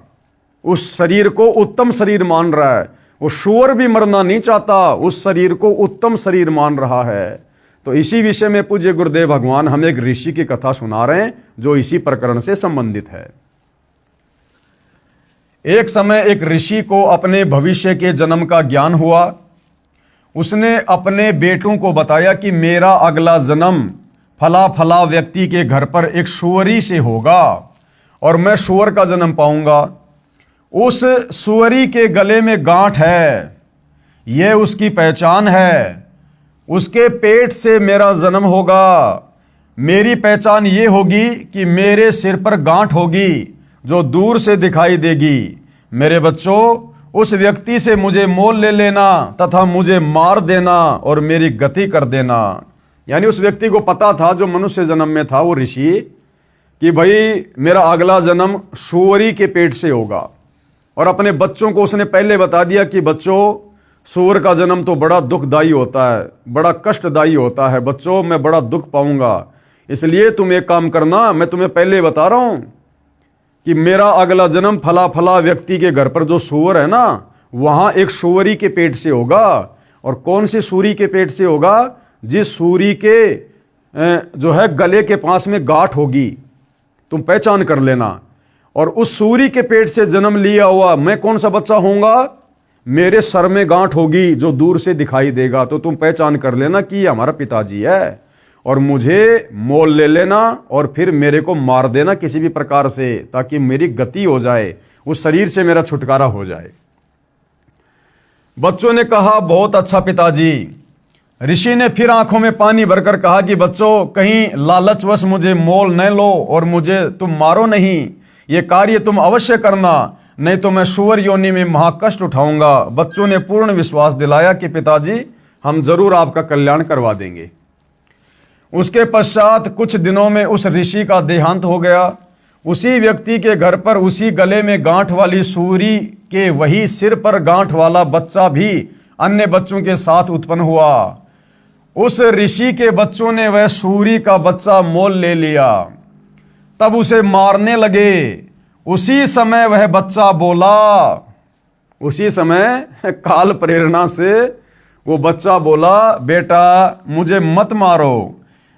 उस शरीर को उत्तम शरीर मान रहा है। वो सूअर भी मरना नहीं चाहता, उस शरीर को उत्तम शरीर मान रहा है। तो इसी विषय में पूज्य गुरुदेव भगवान हमें एक ऋषि की कथा सुना रहे हैं जो इसी प्रकरण से संबंधित है। एक समय एक ऋषि को अपने भविष्य के जन्म का ज्ञान हुआ। उसने अपने बेटों को बताया कि मेरा अगला जन्म फला फला व्यक्ति के घर पर एक सूअरी से होगा और मैं सूअर का जन्म पाऊंगा। उस सूअरी के गले में गांठ है, यह उसकी पहचान है। उसके पेट से मेरा जन्म होगा। मेरी पहचान ये होगी कि मेरे सिर पर गांठ होगी जो दूर से दिखाई देगी। मेरे बच्चों, उस व्यक्ति से मुझे मोल ले लेना तथा मुझे मार देना और मेरी गति कर देना। यानी उस व्यक्ति को पता था जो मनुष्य जन्म में था, वो ऋषि, कि भाई मेरा अगला जन्म सूअरी के पेट से होगा। और अपने बच्चों को उसने पहले बता दिया कि बच्चों, सूअर का जन्म तो बड़ा दुखदायी होता है, बड़ा कष्टदायी होता है। बच्चों, मैं बड़ा दुख पाऊंगा, इसलिए तुम एक काम करना, मैं तुम्हें पहले बता रहा हूं कि मेरा अगला जन्म फला फला व्यक्ति के घर पर जो सूअर है ना, वहां एक सूअरी के पेट से होगा। और कौन सी सूरी के पेट से होगा? जिस सूरी के जो है गले के पास में गांठ होगी, तुम पहचान कर लेना। और उस सूरी के पेट से जन्म लिया हुआ मैं कौन सा बच्चा होऊंगा? मेरे सर में गांठ होगी जो दूर से दिखाई देगा, तो तुम पहचान कर लेना कि ये हमारा पिताजी है, और मुझे मोल ले लेना और फिर मेरे को मार देना किसी भी प्रकार से, ताकि मेरी गति हो जाए, उस शरीर से मेरा छुटकारा हो जाए। बच्चों ने कहा, बहुत अच्छा पिताजी। ऋषि ने फिर आंखों में पानी भरकर कहा कि बच्चों, कहीं लालचवश मुझे मोल न लो और मुझे तुम मारो नहीं। ये कार्य तुम अवश्य करना, नहीं तो मैं सूअर योनि में महाकष्ट उठाऊंगा। बच्चों ने पूर्ण विश्वास दिलाया कि पिताजी, हम जरूर आपका कल्याण करवा देंगे। उसके पश्चात कुछ दिनों में उस ऋषि का देहांत हो गया। उसी व्यक्ति के घर पर उसी गले में गांठ वाली सूरी के वही सिर पर गांठ वाला बच्चा भी अन्य बच्चों के साथ उत्पन्न हुआ। उस ऋषि के बच्चों ने वह सूरी का बच्चा मोल ले लिया, तब उसे मारने लगे। उसी समय वह बच्चा बोला, उसी समय काल प्रेरणा से वो बच्चा बोला, बेटा मुझे मत मारो,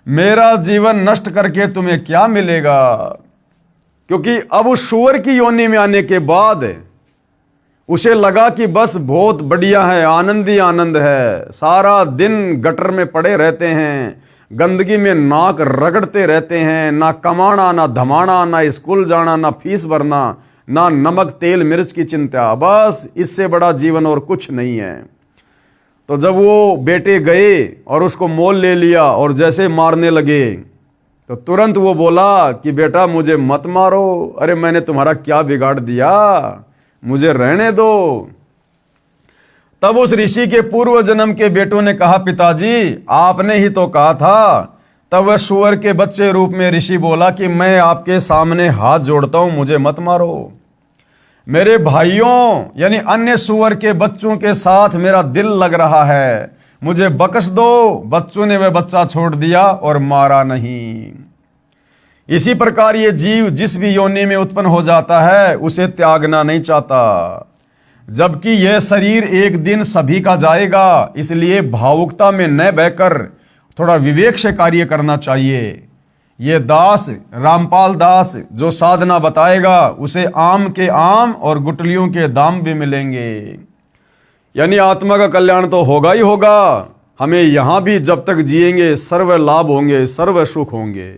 मेरा जीवन नष्ट करके तुम्हें क्या मिलेगा। क्योंकि अब उस सूअर की योनि में आने के बाद उसे लगा कि बस बहुत बढ़िया है, आनंद ही आनंद है। सारा दिन गटर में पड़े रहते हैं, गंदगी में नाक रगड़ते रहते हैं, ना कमाना ना धमाना, ना स्कूल जाना, ना फीस भरना, ना नमक तेल मिर्च की चिंता, बस इससे बड़ा जीवन और कुछ नहीं है। तो जब वो बेटे गए और उसको मोल ले लिया और जैसे मारने लगे, तो तुरंत वो बोला कि बेटा मुझे मत मारो, अरे मैंने तुम्हारा क्या बिगाड़ दिया, मुझे रहने दो। तब उस ऋषि के पूर्व जन्म के बेटों ने कहा, पिताजी आपने ही तो कहा था। तब वह सूअर के बच्चे रूप में ऋषि बोला कि मैं आपके सामने हाथ जोड़ता हूं, मुझे मत मारो। मेरे भाइयों यानी अन्य सूअर के बच्चों के साथ मेरा दिल लग रहा है, मुझे बख्श दो। बच्चों ने वह बच्चा छोड़ दिया और मारा नहीं। इसी प्रकार ये जीव जिस भी योनि में उत्पन्न हो जाता है उसे त्यागना नहीं चाहता, जबकि यह शरीर एक दिन सभी का जाएगा। इसलिए भावुकता में न बहकर थोड़ा विवेक से कार्य करना चाहिए। ये दास रामपाल दास जो साधना बताएगा उसे आम के आम और गुटलियों के दाम भी मिलेंगे। यानी आत्मा का कल्याण तो होगा ही होगा। हमें यहां भी जब तक जिएंगे सर्व लाभ होंगे, सर्व सुख होंगे।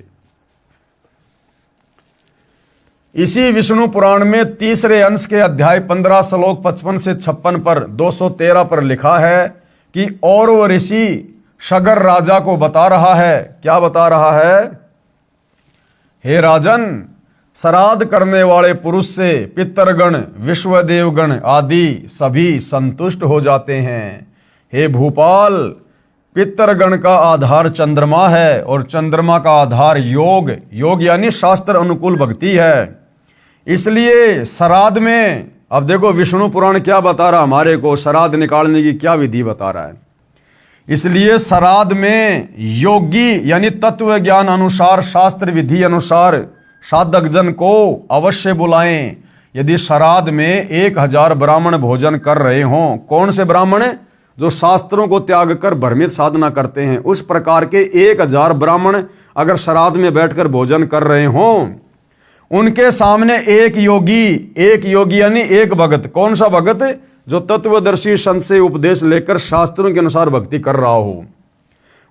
इसी विष्णु पुराण में तीसरे अंश के अध्याय 15 श्लोक 55 से 56 पर 213 पर लिखा है कि और वो ऋषि शगर राजा को बता रहा है। क्या बता रहा है? हे राजन, श्राद्ध करने वाले पुरुष से पितरगण विश्वदेवगण आदि सभी संतुष्ट हो जाते हैं। हे भूपाल, पितरगण का आधार चंद्रमा है और चंद्रमा का आधार योग, योग यानी शास्त्र अनुकूल भक्ति है। इसलिए श्राद्ध में, अब देखो विष्णु पुराण क्या बता रहा हमारे को, श्राद्ध निकालने की क्या विधि बता रहा है। इसलिए श्राद्ध में योगी यानी तत्व ज्ञान अनुसार शास्त्र विधि अनुसार साधक जन को अवश्य बुलाएं। यदि श्राद्ध में 1000 ब्राह्मण भोजन कर रहे हों, कौन से ब्राह्मण? जो शास्त्रों को त्याग कर भ्रमित साधना करते हैं, उस प्रकार के 1000 ब्राह्मण अगर श्राद्ध में बैठकर भोजन कर रहे हों, उनके सामने एक योगी यानी एक भगत। कौन सा भगत? जो तत्वदर्शी संत से उपदेश लेकर शास्त्रों के अनुसार भक्ति कर रहा हो।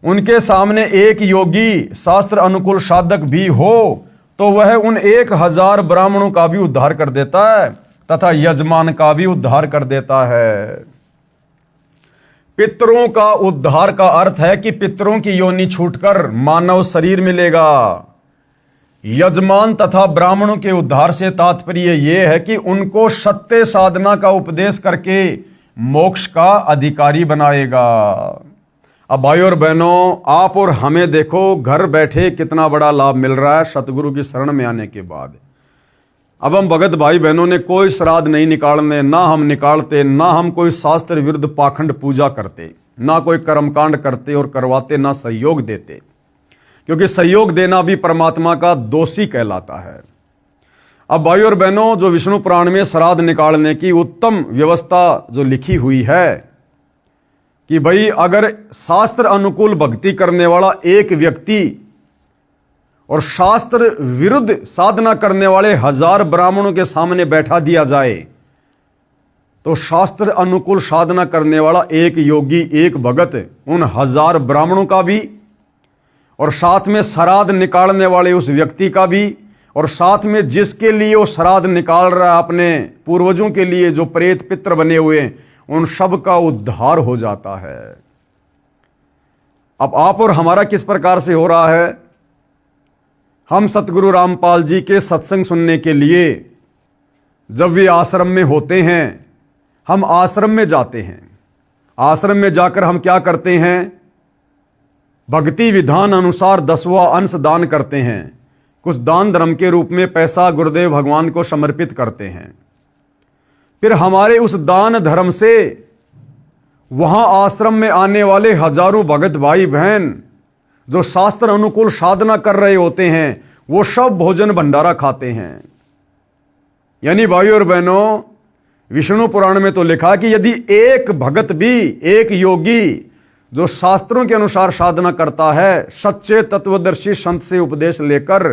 उनके सामने एक योगी शास्त्र अनुकूल साधक भी हो तो वह उन 1000 ब्राह्मणों का भी उद्धार कर देता है तथा यजमान का भी उद्धार कर देता है। पितरों का उद्धार का अर्थ है कि पितरों की योनि छूटकर मानव शरीर मिलेगा। यजमान तथा ब्राह्मणों के उद्धार से तात्पर्य यह है कि उनको सत्य साधना का उपदेश करके मोक्ष का अधिकारी बनाएगा। अब भाई और बहनों, आप और हमें देखो घर बैठे कितना बड़ा लाभ मिल रहा है सतगुरु की शरण में आने के बाद। अब हम भगत भाई बहनों ने कोई श्राद्ध नहीं निकालने, ना हम निकालते, ना हम कोई शास्त्र विरुद्ध पाखंड पूजा करते, ना कोई कर्मकांड करते और करवाते, ना सहयोग देते, क्योंकि सहयोग देना भी परमात्मा का दोषी कहलाता है। अब भाई और बहनों, जो विष्णु पुराण में श्राद्ध निकालने की उत्तम व्यवस्था जो लिखी हुई है कि भाई अगर शास्त्र अनुकूल भक्ति करने वाला एक व्यक्ति और शास्त्र विरुद्ध साधना करने वाले 1000 ब्राह्मणों के सामने बैठा दिया जाए तो शास्त्र अनुकूल साधना करने वाला एक योगी, एक भगत, उन 1000 ब्राह्मणों का भी, और साथ में श्राद्ध निकालने वाले उस व्यक्ति का भी, और साथ में जिसके लिए वो श्राद्ध निकाल रहा है अपने पूर्वजों के लिए, जो प्रेत पित्र बने हुए हैं, उन सब का उद्धार हो जाता है। अब आप और हमारा किस प्रकार से हो रहा है? हम सतगुरु रामपाल जी के सत्संग सुनने के लिए जब वे आश्रम में होते हैं, हम आश्रम में जाते हैं। आश्रम में जाकर हम क्या करते हैं? भक्ति विधान अनुसार 10वां अंश दान करते हैं। कुछ दान धर्म के रूप में पैसा गुरुदेव भगवान को समर्पित करते हैं। फिर हमारे उस दान धर्म से वहां आश्रम में आने वाले हजारों भगत भाई बहन जो शास्त्र अनुकूल साधना कर रहे होते हैं, वो सब भोजन भंडारा खाते हैं। यानी भाइयों और बहनों, विष्णु पुराण में तो लिखा कि यदि एक भगत भी, एक योगी जो शास्त्रों के अनुसार साधना करता है, सच्चे तत्वदर्शी संत से उपदेश लेकर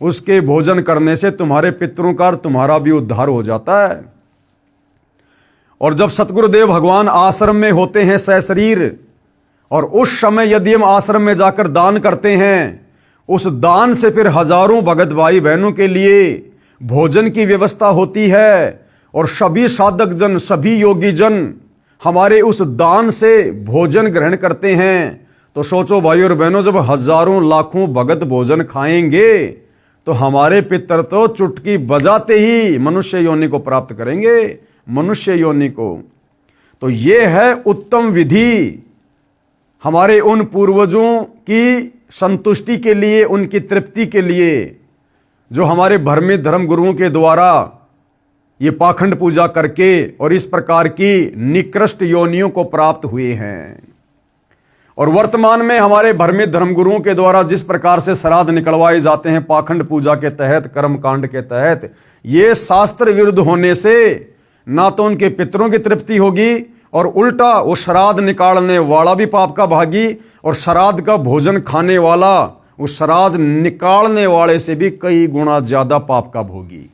उसके भोजन करने से तुम्हारे पितरों का और तुम्हारा भी उद्धार हो जाता है। और जब सतगुरुदेव भगवान आश्रम में होते हैं सशरीर, और उस समय यदि हम आश्रम में जाकर दान करते हैं, उस दान से फिर हजारों भगत भाई बहनों के लिए भोजन की व्यवस्था होती है, और सभी साधक जन, सभी योगी जन हमारे उस दान से भोजन ग्रहण करते हैं। तो सोचो भाइयों और बहनों, जब हजारों लाखों भगत भोजन खाएंगे तो हमारे पितर तो चुटकी बजाते ही मनुष्य योनि को प्राप्त करेंगे, मनुष्य योनि को। तो ये है उत्तम विधि हमारे उन पूर्वजों की संतुष्टि के लिए, उनकी तृप्ति के लिए, जो हमारे भ्रमित धर्म गुरुओं के द्वारा ये पाखंड पूजा करके और इस प्रकार की निकृष्ट योनियों को प्राप्त हुए हैं। और वर्तमान में हमारे भ्रमित धर्म गुरुओं के द्वारा जिस प्रकार से श्राद्ध निकलवाए जाते हैं पाखंड पूजा के तहत, कर्म कांड के तहत, ये शास्त्र विरुद्ध होने से ना तो उनके पितरों की तृप्ति होगी, और उल्टा वो श्राद्ध निकालने वाला भी पाप का भागी, और श्राद्ध का भोजन खाने वाला उस श्राद्ध निकालने वाले से भी कई गुना ज्यादा पाप का भोगी।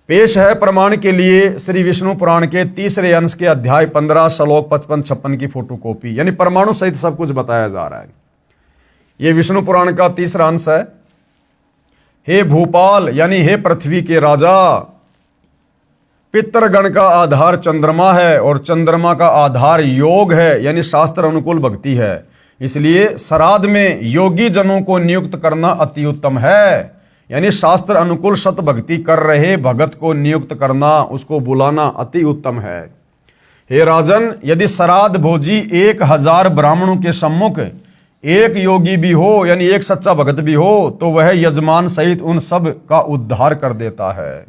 पेश है प्रमाण के लिए श्री विष्णु पुराण के 3रे अंश के अध्याय 15 श्लोक 55-56 की फोटोकॉपी, यानी परमाणु सहित सब कुछ बताया जा रहा है। यह विष्णु पुराण का 3रा अंश है। हे भूपाल, यानी हे पृथ्वी के राजा, पितरगण का आधार चंद्रमा है, और चंद्रमा का आधार योग है, यानी शास्त्र अनुकूल भक्ति है। इसलिए श्राद्ध में योगी जनों को नियुक्त करना अति उत्तम है, यानी शास्त्र अनुकूल सत भक्ति कर रहे भगत को नियुक्त करना, उसको बुलाना अति उत्तम है। हे राजन, यदि श्राद्ध भोजी 1000 ब्राह्मणों के सम्मुख एक योगी भी हो, यानी एक सच्चा भगत भी हो, तो वह यजमान सहित उन सब का उद्धार कर देता है।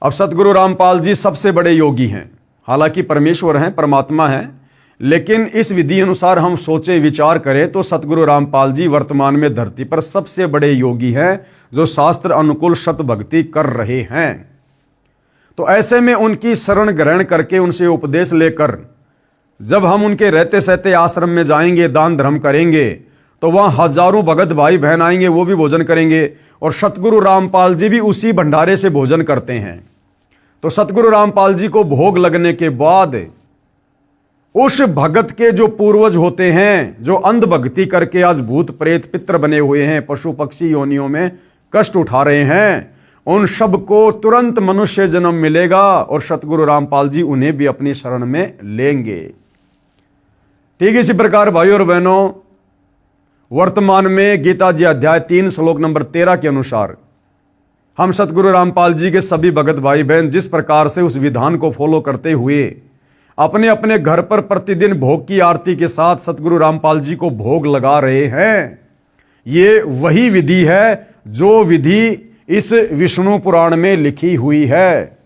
अब सतगुरु रामपाल जी सबसे बड़े योगी हैं, हालांकि परमेश्वर हैं, परमात्मा हैं, लेकिन इस विधि अनुसार हम सोचे विचार करें तो सतगुरु रामपाल जी वर्तमान में धरती पर सबसे बड़े योगी हैं जो शास्त्र अनुकूल सत भक्ति कर रहे हैं। तो ऐसे में उनकी शरण ग्रहण करके उनसे उपदेश लेकर जब हम उनके रहते सहते आश्रम में जाएंगे, दान धर्म करेंगे, तो वहां हजारों भगत भाई बहन आएंगे, वो भी भोजन करेंगे, और सतगुरु रामपाल जी भी उसी भंडारे से भोजन करते हैं। तो सतगुरु रामपाल जी को भोग लगने के बाद उस भगत के जो पूर्वज होते हैं, जो अंध भक्ति करके आज भूत प्रेत पित्र बने हुए हैं, पशु पक्षी योनियों में कष्ट उठा रहे हैं, उन सब को तुरंत मनुष्य जन्म मिलेगा, और सतगुरु रामपाल जी उन्हें भी अपनी शरण में लेंगे। ठीक इसी प्रकार भाइयों और बहनों, वर्तमान में गीता जी अध्याय 3 श्लोक नंबर 13 के अनुसार हम सतगुरु रामपाल जी के सभी भगत भाई बहन जिस प्रकार से उस विधान को फॉलो करते हुए अपने अपने घर पर प्रतिदिन भोग की आरती के साथ सतगुरु रामपाल जी को भोग लगा रहे हैं, ये वही विधि है जो विधि इस विष्णु पुराण में लिखी हुई है।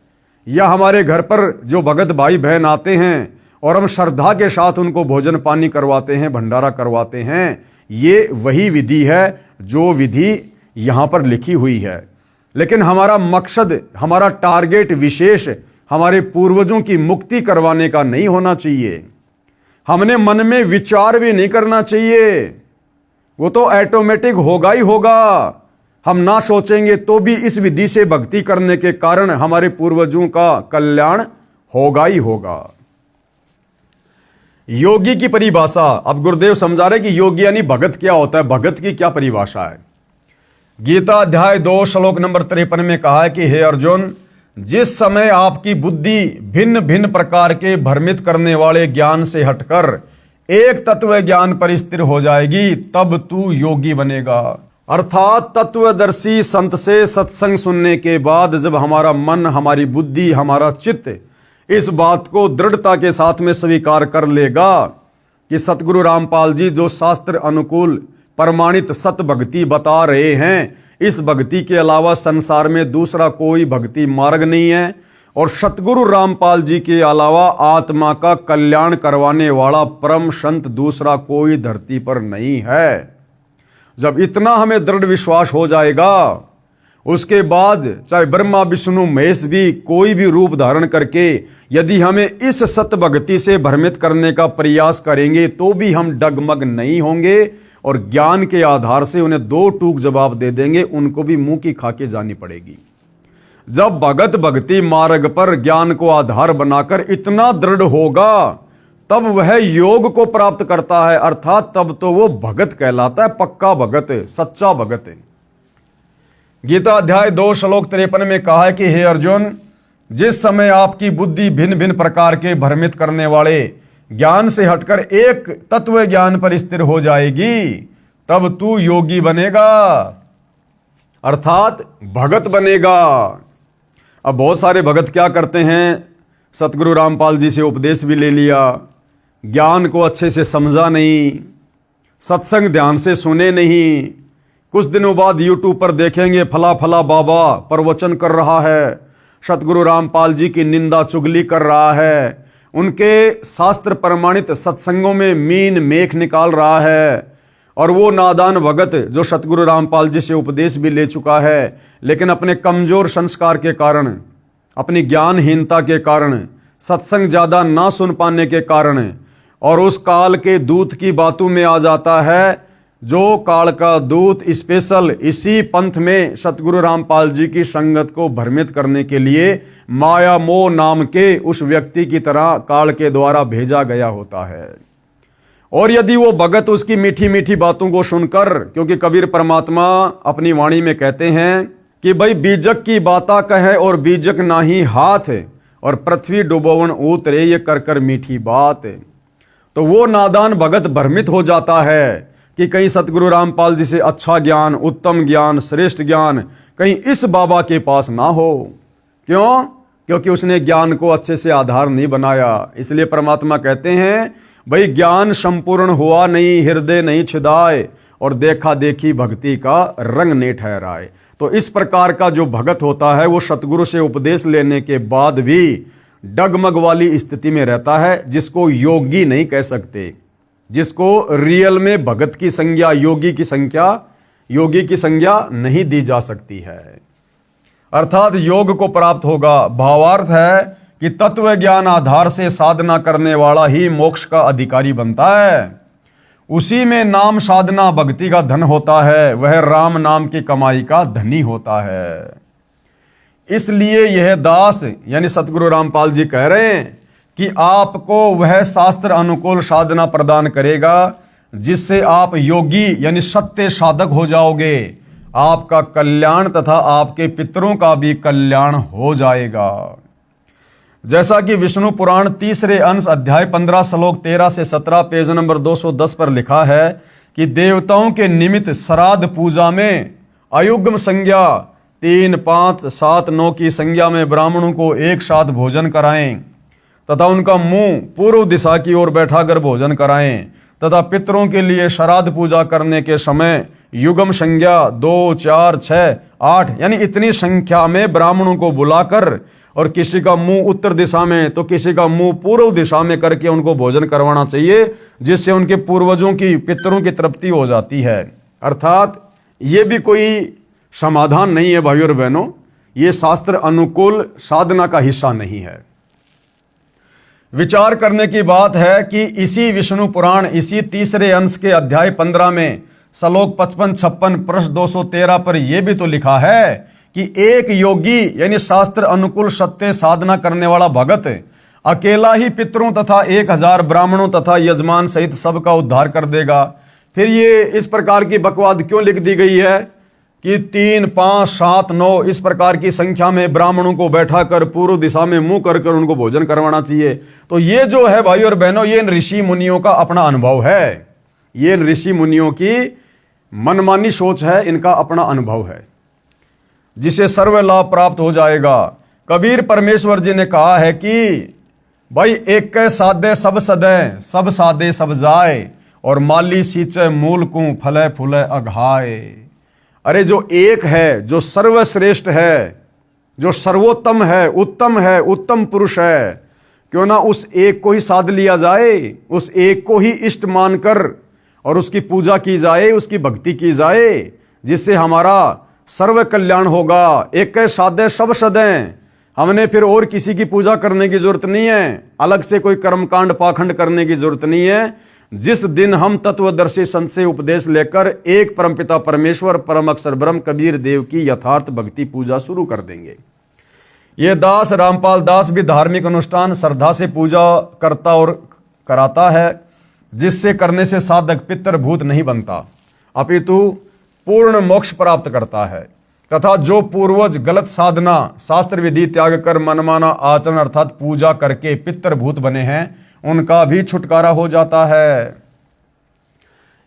या हमारे घर पर जो भगत भाई बहन आते हैं और हम श्रद्धा के साथ उनको भोजन पानी करवाते हैं, भंडारा करवाते हैं, ये वही विधि है जो विधि यहां पर लिखी हुई है। लेकिन हमारा मकसद, हमारा टारगेट विशेष हमारे पूर्वजों की मुक्ति करवाने का नहीं होना चाहिए। हमने मन में विचार भी नहीं करना चाहिए, वो तो ऑटोमेटिक होगा ही होगा। हम ना सोचेंगे तो भी इस विधि से भक्ति करने के कारण हमारे पूर्वजों का कल्याण होगा ही होगा। योगी की परिभाषा, अब गुरुदेव समझा रहे कि योगी यानी भगत क्या होता है, भगत की क्या परिभाषा है। गीता अध्याय 2 श्लोक नंबर 53 में कहा है कि हे अर्जुन, जिस समय आपकी बुद्धि भिन्न भिन्न प्रकार के भ्रमित करने वाले ज्ञान से हटकर एक तत्व ज्ञान पर स्थिर हो जाएगी, तब तू योगी बनेगा। अर्थात तत्वदर्शी संत से सत्संग सुनने के बाद जब हमारा मन, हमारी बुद्धि, हमारा चित्त इस बात को दृढ़ता के साथ में स्वीकार कर लेगा कि सतगुरु रामपाल जी जो शास्त्र अनुकूल प्रमाणित सत भक्ति बता रहे हैं, इस भक्ति के अलावा संसार में दूसरा कोई भक्ति मार्ग नहीं है और सतगुरु रामपाल जी के अलावा आत्मा का कल्याण करवाने वाला परम संत दूसरा कोई धरती पर नहीं है। जब इतना हमें दृढ़ विश्वास हो जाएगा, उसके बाद चाहे ब्रह्मा विष्णु महेश भी कोई भी रूप धारण करके यदि हमें इस सत भक्ति से भ्रमित करने का प्रयास करेंगे तो भी हम डगमग नहीं होंगे और ज्ञान के आधार से उन्हें दो टूक जवाब दे देंगे, उनको भी मुंह की खाके जानी पड़ेगी। जब भगत भक्ति मार्ग पर ज्ञान को आधार बनाकर इतना दृढ़ होगा तब वह योग को प्राप्त करता है, अर्थात तब तो वो भगत कहलाता है, पक्का भगत, सच्चा भगत। गीता अध्याय 2 श्लोक 53 में कहा है कि हे अर्जुन, जिस समय आपकी बुद्धि भिन्न भिन्न प्रकार के भ्रमित करने वाले ज्ञान से हटकर एक तत्व ज्ञान पर स्थिर हो जाएगी, तब तू योगी बनेगा, अर्थात भगत बनेगा। अब बहुत सारे भगत क्या करते हैं, सतगुरु रामपाल जी से उपदेश भी ले लिया, ज्ञान को अच्छे से समझा नहीं, सत्संग ध्यान से सुने नहीं, कुछ दिनों बाद यूट्यूब पर देखेंगे फला फला बाबा प्रवचन कर रहा है, सतगुरु रामपाल जी की निंदा चुगली कर रहा है, उनके शास्त्र प्रमाणित सत्संगों में मीन मेख निकाल रहा है, और वो नादान भगत जो सतगुरु रामपाल जी से उपदेश भी ले चुका है लेकिन अपने कमजोर संस्कार के कारण, अपनी ज्ञानहीनता के कारण, सत्संग ज्यादा ना सुन पाने के कारण और उस काल के दूत की बातों में आ जाता है, जो काल का दूत स्पेशल इसी पंथ में सतगुरु रामपाल जी की संगत को भ्रमित करने के लिए माया मोह नाम के उस व्यक्ति की तरह काल के द्वारा भेजा गया होता है। और यदि वो भगत उसकी मीठी मीठी बातों को सुनकर, क्योंकि कबीर परमात्मा अपनी वाणी में कहते हैं कि भाई बीजक की बाता कहे और बीजक नाही हाथ, और पृथ्वी डुबोवन उतरे ये कर कर मीठी बात। तो वो नादान भगत भ्रमित हो जाता है कि कहीं सतगुरु रामपाल जी से अच्छा ज्ञान, उत्तम ज्ञान, श्रेष्ठ ज्ञान कहीं इस बाबा के पास ना हो। क्यों? क्योंकि उसने ज्ञान को अच्छे से आधार नहीं बनाया। इसलिए परमात्मा कहते हैं भाई ज्ञान संपूर्ण हुआ नहीं, हृदय नहीं छिदाए, और देखा देखी भक्ति का रंग नहीं ठहराए। तो इस प्रकार का जो भगत होता है वो सतगुरु से उपदेश लेने के बाद भी डगमग वाली स्थिति में रहता है, जिसको योगी नहीं कह सकते, जिसको रियल में भगत की संज्ञा, योगी की संज्ञा नहीं दी जा सकती है। अर्थात योग को प्राप्त होगा। भावार्थ है कि तत्व ज्ञान आधार से साधना करने वाला ही मोक्ष का अधिकारी बनता है। उसी में नाम साधना भक्ति का धन होता है, वह राम नाम की कमाई का धनी होता है। इसलिए यह दास यानी सतगुरु रामपाल जी कह रहे हैं कि आपको वह शास्त्र अनुकूल साधना प्रदान करेगा जिससे आप योगी यानी सत्य साधक हो जाओगे। आपका कल्याण तथा आपके पितरों का भी कल्याण हो जाएगा। जैसा कि विष्णु पुराण तीसरे अंश अध्याय 15 श्लोक 13 से 17 पेज नंबर 210 पर लिखा है कि देवताओं के निमित्त श्राद्ध पूजा में अयुग्म संज्ञा 3, 5, 7, 9 की संज्ञा में ब्राह्मणों को एक साथ भोजन कराएं तथा उनका मुंह पूर्व दिशा की ओर बैठाकर भोजन कराएं तथा पितरों के लिए श्राद्ध पूजा करने के समय युगम संज्ञा 2, 4, 6, 8 यानी इतनी संख्या में ब्राह्मणों को बुलाकर और किसी का मुंह उत्तर दिशा में तो किसी का मुंह पूर्व दिशा में करके उनको भोजन करवाना चाहिए, जिससे उनके पूर्वजों की, पितरों की तृप्ति हो जाती है। अर्थात ये भी कोई समाधान नहीं है भाइयों और बहनों, ये शास्त्र अनुकूल साधना का हिस्सा नहीं है। विचार करने की बात है कि इसी विष्णु पुराण इसी तीसरे अंश के अध्याय 15 में श्लोक 55-56 पृष्ठ 213 पर यह भी तो लिखा है कि एक योगी यानी शास्त्र अनुकूल सत्य साधना करने वाला भगत अकेला ही पितरों तथा 1000 ब्राह्मणों तथा यजमान सहित सबका उद्धार कर देगा। फिर ये इस प्रकार की बकवाद क्यों लिख दी गई है कि 3, 5, 7, 9 इस प्रकार की संख्या में ब्राह्मणों को बैठा कर पूर्व दिशा में मुंह कर उनको भोजन करवाना चाहिए। तो ये जो है भाई और बहनों, ये इन ऋषि मुनियों का अपना अनुभव है, ये इन ऋषि मुनियों की मनमानी सोच है, इनका अपना अनुभव है, जिसे सर्व लाभ प्राप्त हो जाएगा। कबीर परमेश्वर जी ने कहा है कि भाई एक कै साधे सब सदै, सब साधे सब जाए, और माली सींचे मूल को फले फूले अघाए। अरे जो एक है, जो सर्वश्रेष्ठ है, जो सर्वोत्तम है, उत्तम पुरुष है, क्यों ना उस एक को ही साध लिया जाए, उस एक को ही इष्ट मानकर और उसकी पूजा की जाए, उसकी भक्ति की जाए, जिससे हमारा सर्व कल्याण होगा। एक कै साधे सब सदें, हमने फिर और किसी की पूजा करने की जरूरत नहीं है, अलग से कोई कर्मकांड पाखंड करने की जरूरत नहीं है। जिस दिन हम तत्वदर्शी संत से उपदेश लेकर एक परमपिता परमेश्वर परम अक्षर ब्रह्म कबीर देव की यथार्थ भक्ति पूजा शुरू कर देंगे। ये दास रामपाल दास भी धार्मिक अनुष्ठान श्रद्धा से पूजा करता और कराता है, जिससे करने से साधक पितर भूत नहीं बनता, अपितु पूर्ण मोक्ष प्राप्त करता है। तथा जो पूर्वज गलत साधना शास्त्र विधि त्याग कर मनमाना आचरण अर्थात पूजा करके पितर भूत बने हैं, उनका भी छुटकारा हो जाता है।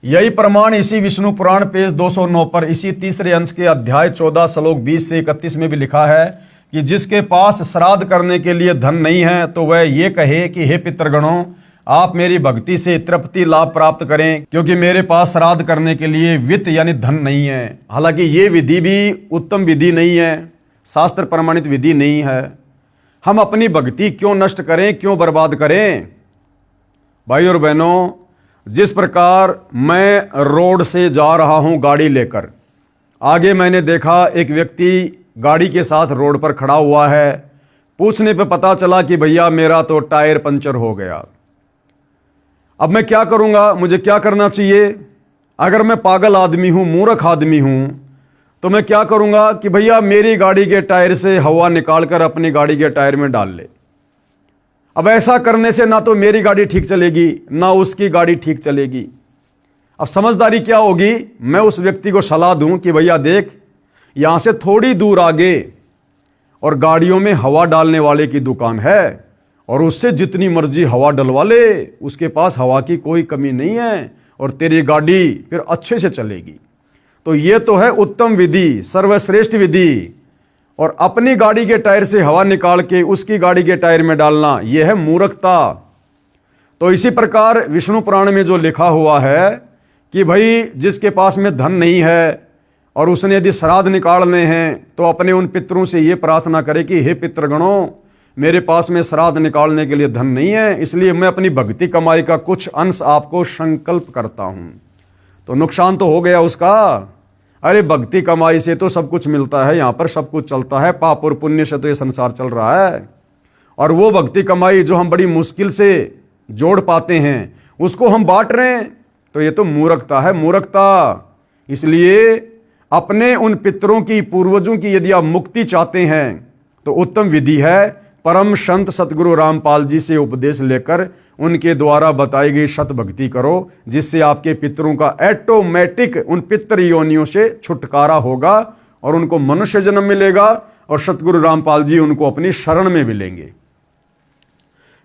यही प्रमाण इसी विष्णु पुराण पेज 209 पर इसी तीसरे अंश के अध्याय 14 श्लोक 20 से 31 में भी लिखा है कि जिसके पास श्राद्ध करने के लिए धन नहीं है तो वह ये कहे कि हे पितृगणों, आप मेरी भक्ति से तृप्ति लाभ प्राप्त करें, क्योंकि मेरे पास श्राद्ध करने के लिए वित्त यानी धन नहीं है। हालांकि ये विधि भी उत्तम विधि नहीं है, शास्त्र प्रमाणित विधि नहीं है। हम अपनी भक्ति क्यों नष्ट करें, क्यों बर्बाद करें? भाई और बहनों, जिस प्रकार मैं रोड से जा रहा हूं गाड़ी लेकर, आगे मैंने देखा एक व्यक्ति गाड़ी के साथ रोड पर खड़ा हुआ है। पूछने पे पता चला कि भैया मेरा तो टायर पंचर हो गया। अब मैं क्या करूंगा, मुझे क्या करना चाहिए? अगर मैं पागल आदमी हूं, मूर्ख आदमी हूं, तो मैं क्या करूंगा कि भैया मेरी गाड़ी के टायर से हवा निकालकर अपनी गाड़ी के टायर में डाल ले। अब ऐसा करने से ना तो मेरी गाड़ी ठीक चलेगी, ना उसकी गाड़ी ठीक चलेगी। अब समझदारी क्या होगी? मैं उस व्यक्ति को सलाह दूं कि भैया देख, यहां से थोड़ी दूर आगे और गाड़ियों में हवा डालने वाले की दुकान है, और उससे जितनी मर्जी हवा डलवा ले, उसके पास हवा की कोई कमी नहीं है, और तेरी गाड़ी फिर अच्छे से चलेगी। तो ये तो है उत्तम विधि, सर्वश्रेष्ठ विधि। और अपनी गाड़ी के टायर से हवा निकाल के उसकी गाड़ी के टायर में डालना, यह है मूर्खता। तो इसी प्रकार विष्णु पुराण में जो लिखा हुआ है कि भाई जिसके पास में धन नहीं है और उसने यदि श्राद्ध निकालने हैं, तो अपने उन पितरों से ये प्रार्थना करे कि हे पितृगणों, मेरे पास में श्राद्ध निकालने के लिए धन नहीं है, इसलिए मैं अपनी भक्ति कमाई का कुछ अंश आपको संकल्प करता हूं। तो नुकसान तो हो गया उसका। अरे भक्ति कमाई से तो सब कुछ मिलता है, यहां पर सब कुछ चलता है, पाप और पुण्य से तो ये संसार चल रहा है। और वो भक्ति कमाई जो हम बड़ी मुश्किल से जोड़ पाते हैं, उसको हम बांट रहे हैं, तो ये तो मूर्खता है, मूर्खता। इसलिए अपने उन पितरों की, पूर्वजों की यदि आप मुक्ति चाहते हैं, तो उत्तम विधि है परम संत सतगुरु रामपाल जी से उपदेश लेकर उनके द्वारा बताई गई सत भक्ति करो, जिससे आपके पितरों का ऑटोमेटिक उन पितृ योनियों से छुटकारा होगा और उनको मनुष्य जन्म मिलेगा, और सतगुरु रामपाल जी उनको अपनी शरण में मिलेंगे।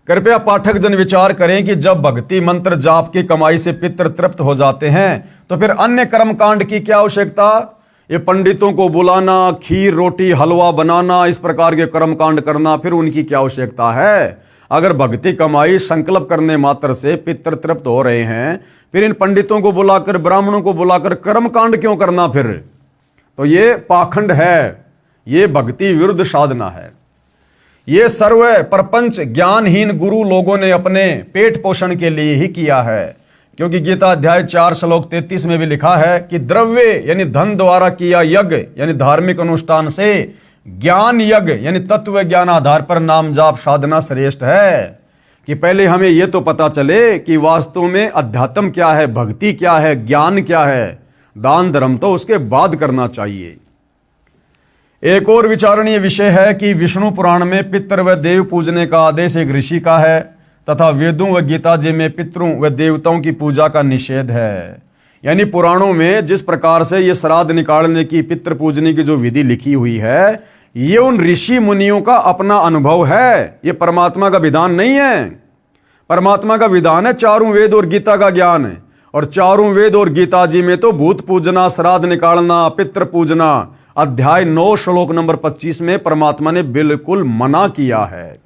कृपया पाठक जन विचार करें कि जब भक्ति मंत्र जाप की कमाई से पितृ तृप्त हो जाते हैं, तो फिर अन्य कर्मकांड की क्या आवश्यकता? ये पंडितों को बुलाना, खीर रोटी हलवा बनाना, इस प्रकार के कर्मकांड करना, फिर उनकी क्या आवश्यकता है? अगर भक्ति कमाई संकल्प करने मात्र से पितृ तृप्त हो रहे हैं, फिर इन पंडितों को बुलाकर, ब्राह्मणों को बुलाकर कर्मकांड क्यों करना? फिर तो ये पाखंड है, ये भक्ति विरुद्ध साधना है। ये सर्व प्रपंच ज्ञानहीन गुरु लोगों ने अपने पेट पोषण के लिए ही किया है, क्योंकि गीता अध्याय 4 श्लोक 33 में भी लिखा है कि द्रव्य यानी धन द्वारा किया यज्ञ यानी धार्मिक अनुष्ठान से ज्ञान यज्ञ यानी तत्व ज्ञान आधार पर नाम जाप साधना श्रेष्ठ है। कि पहले हमें यह तो पता चले कि वास्तव में अध्यात्म क्या है, भक्ति क्या है, ज्ञान क्या है, दान धर्म तो उसके बाद करना चाहिए। एक और विचारणीय विषय है कि विष्णु पुराण में पितर व देव पूजने का आदेश एक ऋषि का है तथा वेदों व गीता जी में पितरों व देवताओं की पूजा का निषेध है। यानी पुराणों में जिस प्रकार से ये श्राद्ध निकालने की, पितृ पूजने की जो विधि लिखी हुई है, ये उन ऋषि मुनियों का अपना अनुभव है, ये परमात्मा का विधान नहीं है। परमात्मा का विधान है चारों वेद और गीता का ज्ञान है, और चारों वेद और गीता जी में तो भूत पूजना, श्राद्ध निकालना, पितृ पूजना अध्याय 9 श्लोक नंबर 25 में परमात्मा ने बिल्कुल मना किया है।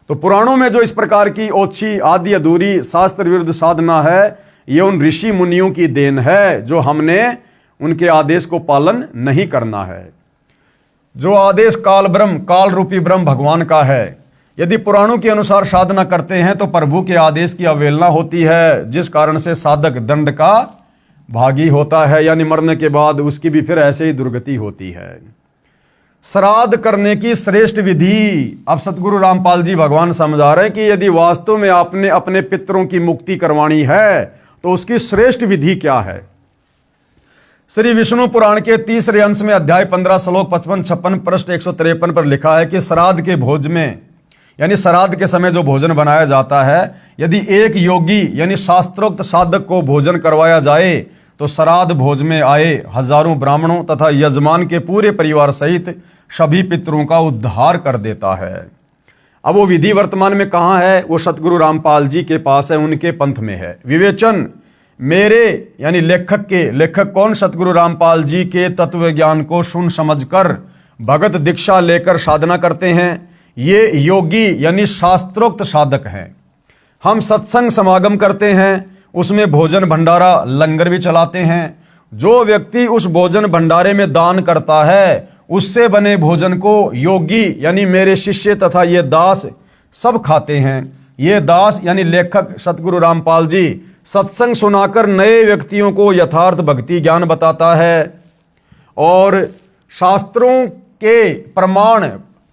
तो पुराणों में जो इस प्रकार की ओछी, आदि अधूरी, शास्त्र विरुद्ध साधना है, ये उन ऋषि मुनियों की देन है, जो हमने उनके आदेश को पालन नहीं करना है। जो आदेश काल रूपी ब्रह्म भगवान का है, यदि पुराणों के अनुसार साधना करते हैं तो प्रभु के आदेश की अवहेलना होती है, जिस कारण से साधक दंड का भागी होता है, यानी मरने के बाद उसकी भी फिर ऐसे ही दुर्गति होती है। श्राद्ध करने की श्रेष्ठ विधि अब सतगुरु रामपाल जी भगवान समझा रहे हैं कि यदि वास्तव में आपने अपने पितरों की मुक्ति करवानी है तो उसकी श्रेष्ठ विधि क्या है। श्री विष्णु पुराण के 3रे अंश में अध्याय 15 श्लोक 55-56 पृष्ठ 153 पर लिखा है कि श्राद्ध के भोज में, यानी श्राद्ध के समय जो भोजन बनाया जाता है, यदि एक योगी यानी शास्त्रोक्त साधक को भोजन करवाया जाए तो श्राद्ध भोज में आए हजारों ब्राह्मणों तथा यजमान के पूरे परिवार सहित सभी पितरों का उद्धार कर देता है। अब वो विधि वर्तमान में कहाँ है? वो सतगुरु रामपाल जी के पास है, उनके पंथ में है। विवेचन मेरे यानी लेखक कौन? सतगुरु रामपाल जी के तत्व ज्ञान को सुन समझकर भगत दीक्षा लेकर साधना करते हैं। ये योगी यानी शास्त्रोक्त साधक हैं। हम सत्संग समागम करते हैं, उसमें भोजन भंडारा लंगर भी चलाते हैं। जो व्यक्ति उस भोजन भंडारे में दान करता है, उससे बने भोजन को योगी यानी मेरे शिष्य तथा ये दास सब खाते हैं। ये दास यानी लेखक सतगुरु रामपाल जी सत्संग सुनाकर नए व्यक्तियों को यथार्थ भक्ति ज्ञान बताता है और शास्त्रों के प्रमाण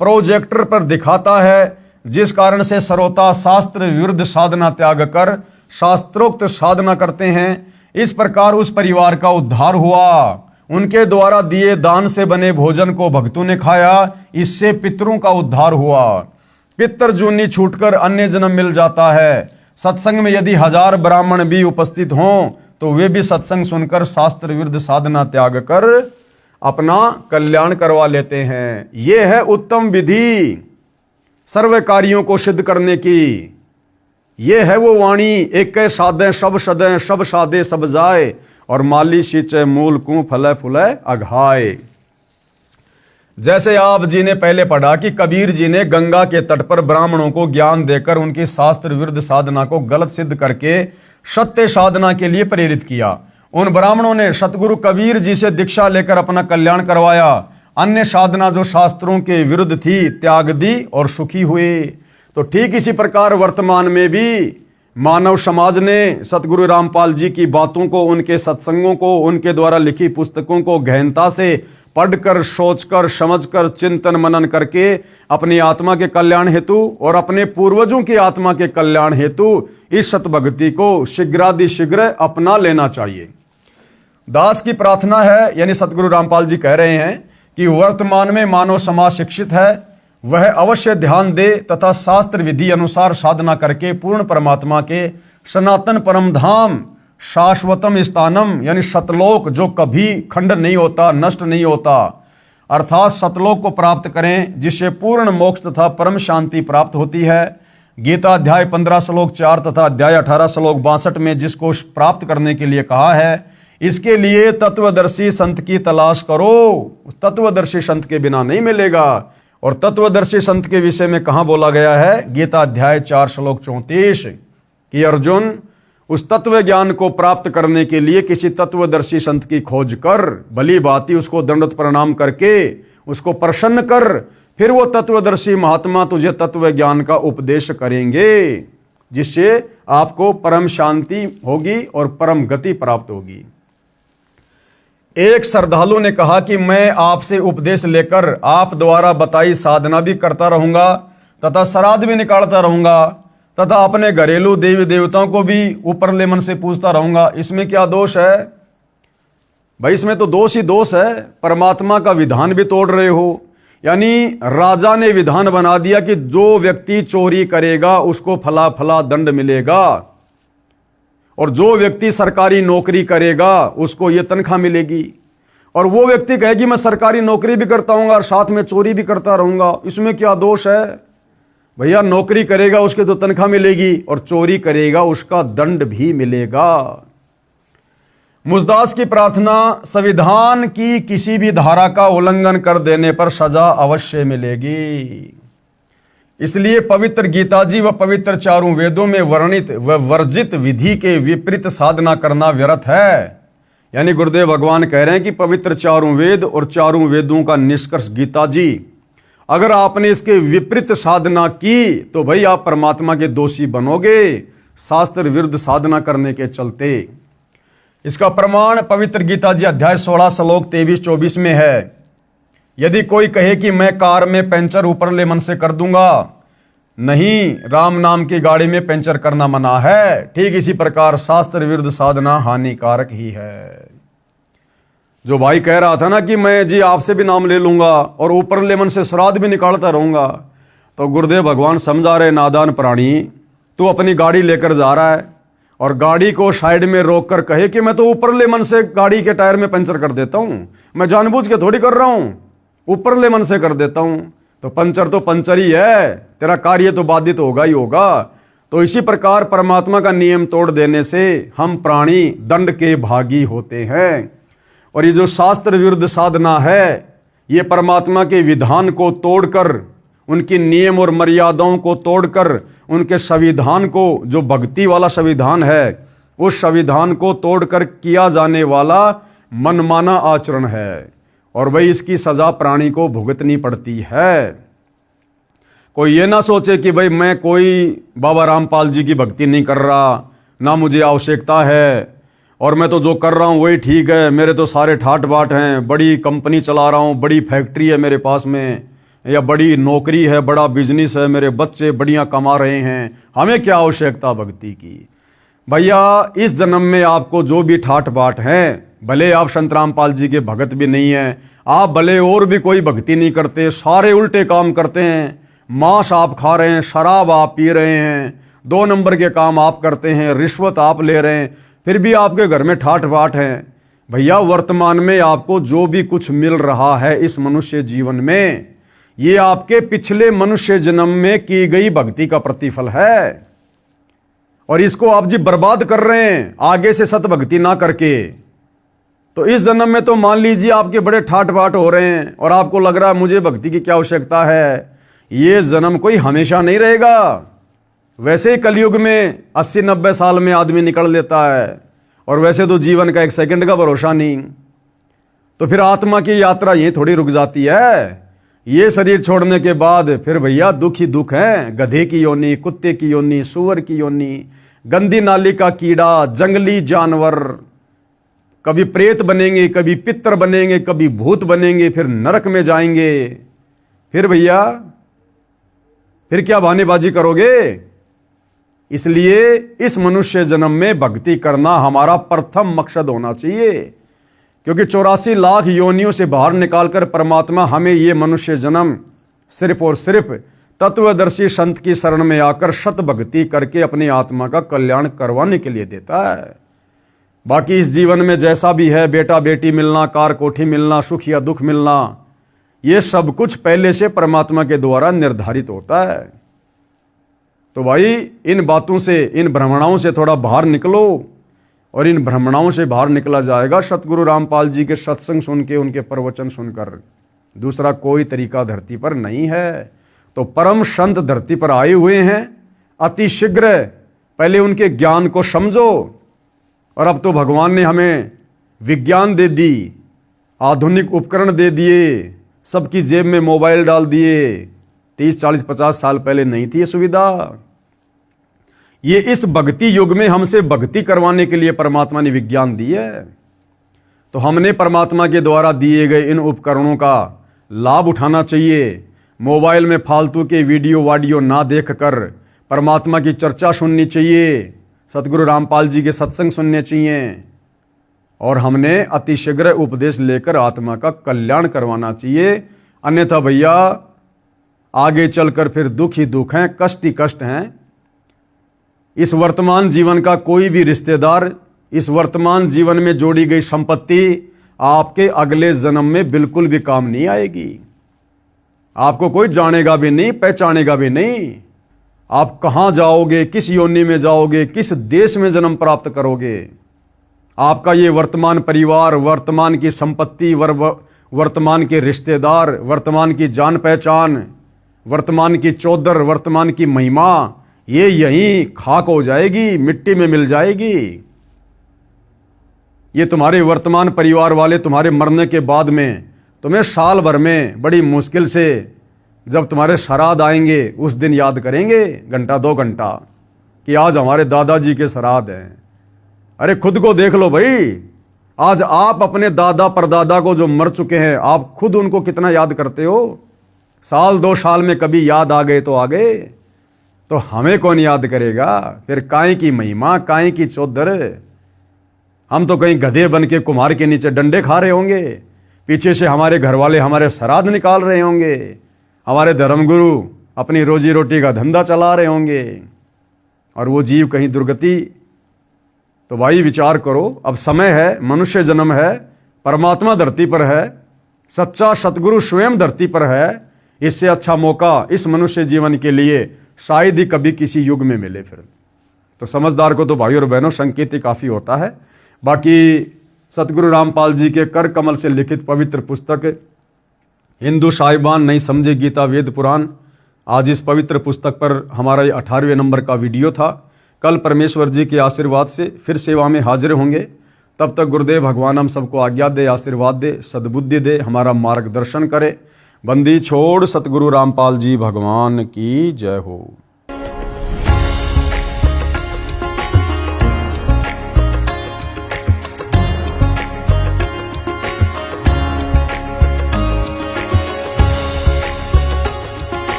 प्रोजेक्टर पर दिखाता है, जिस कारण से श्रोता शास्त्र विरुद्ध साधना त्याग कर शास्त्रोक्त साधना करते हैं। इस प्रकार उस परिवार का उद्धार हुआ। उनके द्वारा दिए दान से बने भोजन को भक्तों ने खाया, इससे पितरों का उद्धार हुआ। पितर जूनी छूटकर अन्य जन्म मिल जाता है। सत्संग में यदि 1000 ब्राह्मण भी उपस्थित हों तो वे भी सत्संग सुनकर शास्त्र विरुद्ध साधना त्याग कर अपना कल्याण करवा लेते हैं। ये है उत्तम विधि सर्व कार्यों को सिद्ध करने की। ये है वो वाणी, एक साधे सब सदे, सब साधे सब जाए, और माली सींचे मूल कूं फले फुले अघाए। जैसे आप जी ने पहले पढ़ा कि कबीर जी ने गंगा के तट पर ब्राह्मणों को ज्ञान देकर उनकी शास्त्र विरुद्ध साधना को गलत सिद्ध करके सत्य साधना के लिए प्रेरित किया। उन ब्राह्मणों ने सतगुरु कबीर जी से दीक्षा लेकर अपना कल्याण करवाया। अन्य साधना जो शास्त्रों के विरुद्ध थी त्याग दी और सुखी हुए। तो ठीक इसी प्रकार वर्तमान में भी मानव समाज ने सतगुरु रामपाल जी की बातों को, उनके सत्संगों को, उनके द्वारा लिखी पुस्तकों को गहनता से पढ़कर, सोचकर, समझकर, चिंतन मनन करके अपनी आत्मा के कल्याण हेतु और अपने पूर्वजों की आत्मा के कल्याण हेतु इस सतभक्ति को शीघ्रातिशीघ्र अपना लेना चाहिए। दास की प्रार्थना है, यानी सतगुरु रामपाल जी कह रहे हैं कि वर्तमान में मानव समाज शिक्षित है, वह अवश्य ध्यान दे तथा शास्त्र विधि अनुसार साधना करके पूर्ण परमात्मा के सनातन परम धाम शाश्वतम स्थानम यानी सतलोक, जो कभी खंड नहीं होता, नष्ट नहीं होता, अर्थात सतलोक को प्राप्त करें, जिससे पूर्ण मोक्ष तथा परम शांति प्राप्त होती है। गीता अध्याय 15 श्लोक 4 तथा अध्याय 18 श्लोक 62 में जिसको प्राप्त करने के लिए कहा है, इसके लिए तत्वदर्शी संत की तलाश करो। तत्वदर्शी संत के बिना नहीं मिलेगा। और तत्वदर्शी संत के विषय में कहाँ बोला गया है? गीता अध्याय 4 श्लोक 34 कि अर्जुन उस तत्व ज्ञान को प्राप्त करने के लिए किसी तत्वदर्शी संत की खोज कर, भली भांति उसको दंडवत प्रणाम करके उसको प्रसन्न कर, फिर वो तत्वदर्शी महात्मा तुझे तत्व ज्ञान का उपदेश करेंगे, जिससे आपको परम शांति होगी और परम गति प्राप्त होगी। एक श्रद्धालु ने कहा कि मैं आपसे उपदेश लेकर आप द्वारा बताई साधना भी करता रहूंगा तथा श्राद्ध भी निकालता रहूंगा तथा अपने घरेलू देवी देवताओं को भी ऊपरले मन से पूछता रहूंगा, इसमें क्या दोष है? भाई इसमें तो दोष ही दोष है, परमात्मा का विधान भी तोड़ रहे हो। यानी राजा ने विधान बना दिया कि जो व्यक्ति चोरी करेगा उसको फला फला दंड मिलेगा, और जो व्यक्ति सरकारी नौकरी करेगा उसको ये तनख्वाह मिलेगी। और वो व्यक्ति कहे कि मैं सरकारी नौकरी भी करता हूंगा और साथ में चोरी भी करता रहूंगा, इसमें क्या दोष है? भैया नौकरी करेगा उसके तो तनख्वाह मिलेगी, और चोरी करेगा उसका दंड भी मिलेगा। मुजदास की प्रार्थना, संविधान की किसी भी धारा का उल्लंघन कर देने पर सजा अवश्य मिलेगी। इसलिए पवित्र गीता जी व पवित्र चारों वेदों में वर्णित व वर्जित विधि के विपरीत साधना करना व्यर्थ है। यानी गुरुदेव भगवान कह रहे हैं कि पवित्र चारों वेद और चारों वेदों का निष्कर्ष गीता जी, अगर आपने इसके विपरीत साधना की तो भाई आप परमात्मा के दोषी बनोगे, शास्त्र विरुद्ध साधना करने के चलते। इसका प्रमाण पवित्र गीता जी अध्याय 16 श्लोक 23-24 में है। यदि कोई कहे कि मैं कार में पंचर ऊपरले मन से कर दूंगा, नहीं, राम नाम की गाड़ी में पंचर करना मना है। ठीक इसी प्रकार शास्त्र विरुद्ध साधना हानिकारक ही है। जो भाई कह रहा था ना कि मैं जी आपसे भी नाम ले लूंगा और ऊपरले मन से श्राद्ध भी निकालता रहूंगा, तो गुरुदेव भगवान समझा रहे, नादान प्राणी, तू अपनी गाड़ी लेकर जा रहा है और गाड़ी को साइड में रोक कर कहे कि मैं तो ऊपरले मन से गाड़ी के टायर में पंचर कर देता हूं, मैं जानबूझ के थोड़ी कर रहा हूं, ऊपरले मन से कर देता हूं, तो पंचर तो पंचर ही है, तेरा कार्य तो बाधित होगा ही होगा। तो इसी प्रकार परमात्मा का नियम तोड़ देने से हम प्राणी दंड के भागी होते हैं। और ये जो शास्त्र विरुद्ध साधना है, ये परमात्मा के विधान को तोड़कर, उनकी नियम और मर्यादाओं को तोड़कर, उनके संविधान को, जो भक्ति वाला संविधान है, उस संविधान को तोड़कर किया जाने वाला मनमाना आचरण है, और भाई इसकी सजा प्राणी को भुगतनी पड़ती है। कोई ये ना सोचे कि भाई मैं कोई बाबा रामपाल जी की भक्ति नहीं कर रहा, ना मुझे आवश्यकता है, और मैं तो जो कर रहा हूँ वही ठीक है, मेरे तो सारे ठाट बाट हैं, बड़ी कंपनी चला रहा हूँ, बड़ी फैक्ट्री है मेरे पास में, या बड़ी नौकरी है, बड़ा बिजनेस है, मेरे बच्चे बढ़िया कमा रहे हैं, हमें क्या आवश्यकता भक्ति की। भैया इस जन्म में आपको जो भी ठाट बाट हैं, भले आप संत रामपाल जी के भगत भी नहीं हैं, आप भले और भी कोई भक्ति नहीं करते, सारे उल्टे काम करते हैं, मांस आप खा रहे हैं, शराब आप पी रहे हैं, 2 नंबर के काम आप करते हैं, रिश्वत आप ले रहे हैं, फिर भी आपके घर में ठाट बाट हैं। भैया वर्तमान में आपको जो भी कुछ मिल रहा है इस मनुष्य जीवन में, ये आपके पिछले मनुष्य जन्म में की गई भक्ति का प्रतिफल है, और इसको आप जी बर्बाद कर रहे हैं आगे से सत भक्ति ना करके। तो इस जन्म में तो मान लीजिए आपके बड़े ठाट बाट हो रहे हैं और आपको लग रहा है मुझे भक्ति की क्या आवश्यकता है। ये जन्म कोई हमेशा नहीं रहेगा। वैसे ही कलयुग में 80-90 साल में आदमी निकल लेता है, और वैसे तो जीवन का 1 सेकंड का भरोसा नहीं। तो फिर आत्मा की यात्रा यहीं थोड़ी रुक जाती है। ये शरीर छोड़ने के बाद फिर भैया दुख ही दुख है। गधे की योनि, कुत्ते की योनि, सुअर की योनि, गंदी नाली का कीड़ा, जंगली जानवर, कभी प्रेत बनेंगे, कभी पितर बनेंगे, कभी भूत बनेंगे, फिर नरक में जाएंगे। फिर भैया फिर क्या बहानेबाजी करोगे। इसलिए इस मनुष्य जन्म में भक्ति करना हमारा प्रथम मकसद होना चाहिए, क्योंकि 84 लाख योनियों से बाहर निकालकर परमात्मा हमें ये मनुष्य जन्म सिर्फ और सिर्फ तत्वदर्शी संत की शरण में आकर सत भक्ति करके अपनी आत्मा का कल्याण करवाने के लिए देता है। बाकी इस जीवन में जैसा भी है, बेटा बेटी मिलना, कार कोठी मिलना, सुख या दुख मिलना, ये सब कुछ पहले से परमात्मा के द्वारा निर्धारित होता है। तो भाई इन बातों से, इन भ्रमणाओं से थोड़ा बाहर निकलो, और इन भ्रमणाओं से बाहर निकला जाएगा सतगुरु रामपाल जी के सत्संग सुन के, उनके प्रवचन सुनकर। दूसरा कोई तरीका धरती पर नहीं है। तो परम संत धरती पर आए हुए हैं, अति शीघ्र पहले उनके ज्ञान को समझो। और अब तो भगवान ने हमें विज्ञान दे दी, आधुनिक उपकरण दे दिए, सबकी जेब में मोबाइल डाल दिए। 30, 40, 50 साल पहले नहीं थी ये सुविधा। ये इस भक्ति युग में हमसे भक्ति करवाने के लिए परमात्मा ने विज्ञान दी है। तो हमने परमात्मा के द्वारा दिए गए इन उपकरणों का लाभ उठाना चाहिए। मोबाइल में फालतू के वीडियो वाडियो ना देखकर परमात्मा की चर्चा सुननी चाहिए, सतगुरु रामपाल जी के सत्संग सुनने चाहिए। और हमने अतिशीघ्र उपदेश लेकर आत्मा का कल्याण करवाना चाहिए। अन्यथा भैया आगे चलकर फिर दुख ही दुख हैं, कष्ट ही कष्ट हैं। इस वर्तमान जीवन का कोई भी रिश्तेदार, इस वर्तमान जीवन में जोड़ी गई संपत्ति आपके अगले जन्म में बिल्कुल भी काम नहीं आएगी। आपको कोई जानेगा भी नहीं, पहचानेगा भी नहीं। आप कहां जाओगे, किस योनि में जाओगे, किस देश में जन्म प्राप्त करोगे, आपका ये वर्तमान परिवार, वर्तमान की संपत्ति, वर्तमान के रिश्तेदार, वर्तमान की जान पहचान, वर्तमान की चौधर, वर्तमान की महिमा, ये यहीं खाक हो जाएगी, मिट्टी में मिल जाएगी। ये तुम्हारे वर्तमान परिवार वाले तुम्हारे मरने के बाद में तुम्हें साल भर में बड़ी मुश्किल से जब तुम्हारे श्राद्ध आएंगे उस दिन याद करेंगे, घंटा 2 घंटा, कि आज हमारे दादाजी के श्राद्ध हैं। अरे खुद को देख लो भाई, आज आप अपने दादा परदादा को जो मर चुके हैं, आप खुद उनको कितना याद करते हो। साल 2 साल में कभी याद आ गए तो आ गए, तो हमें कौन याद करेगा। फिर काहे की महिमा, काहे की चौधर। हम तो कहीं गधे बन के कुम्हार के नीचे डंडे खा रहे होंगे, पीछे से हमारे घर वाले हमारे श्राद्ध निकाल रहे होंगे, हमारे धर्मगुरु अपनी रोजी रोटी का धंधा चला रहे होंगे, और वो जीव कहीं दुर्गति। तो भाई विचार करो, अब समय है, मनुष्य जन्म है, परमात्मा धरती पर है, सच्चा सतगुरु स्वयं धरती पर है। इससे अच्छा मौका इस मनुष्य जीवन के लिए शायद ही कभी किसी युग में मिले। फिर तो समझदार को तो भाई और बहनों संकेत ही काफ़ी होता है। बाकी सतगुरु रामपाल जी के कर कमल से लिखित पवित्र पुस्तक हिंदू साहिबान नहीं समझे गीता वेद पुराण, आज इस पवित्र पुस्तक पर हमारा ये 18वें नंबर का वीडियो था। कल परमेश्वर जी के आशीर्वाद से फिर सेवा में हाजिर होंगे। तब तक गुरुदेव भगवान हम सबको आज्ञा दे, आशीर्वाद दे, सद्बुद्धि दे, हमारा मार्गदर्शन करे। बंदी छोड़ सतगुरु रामपाल जी भगवान की जय हो।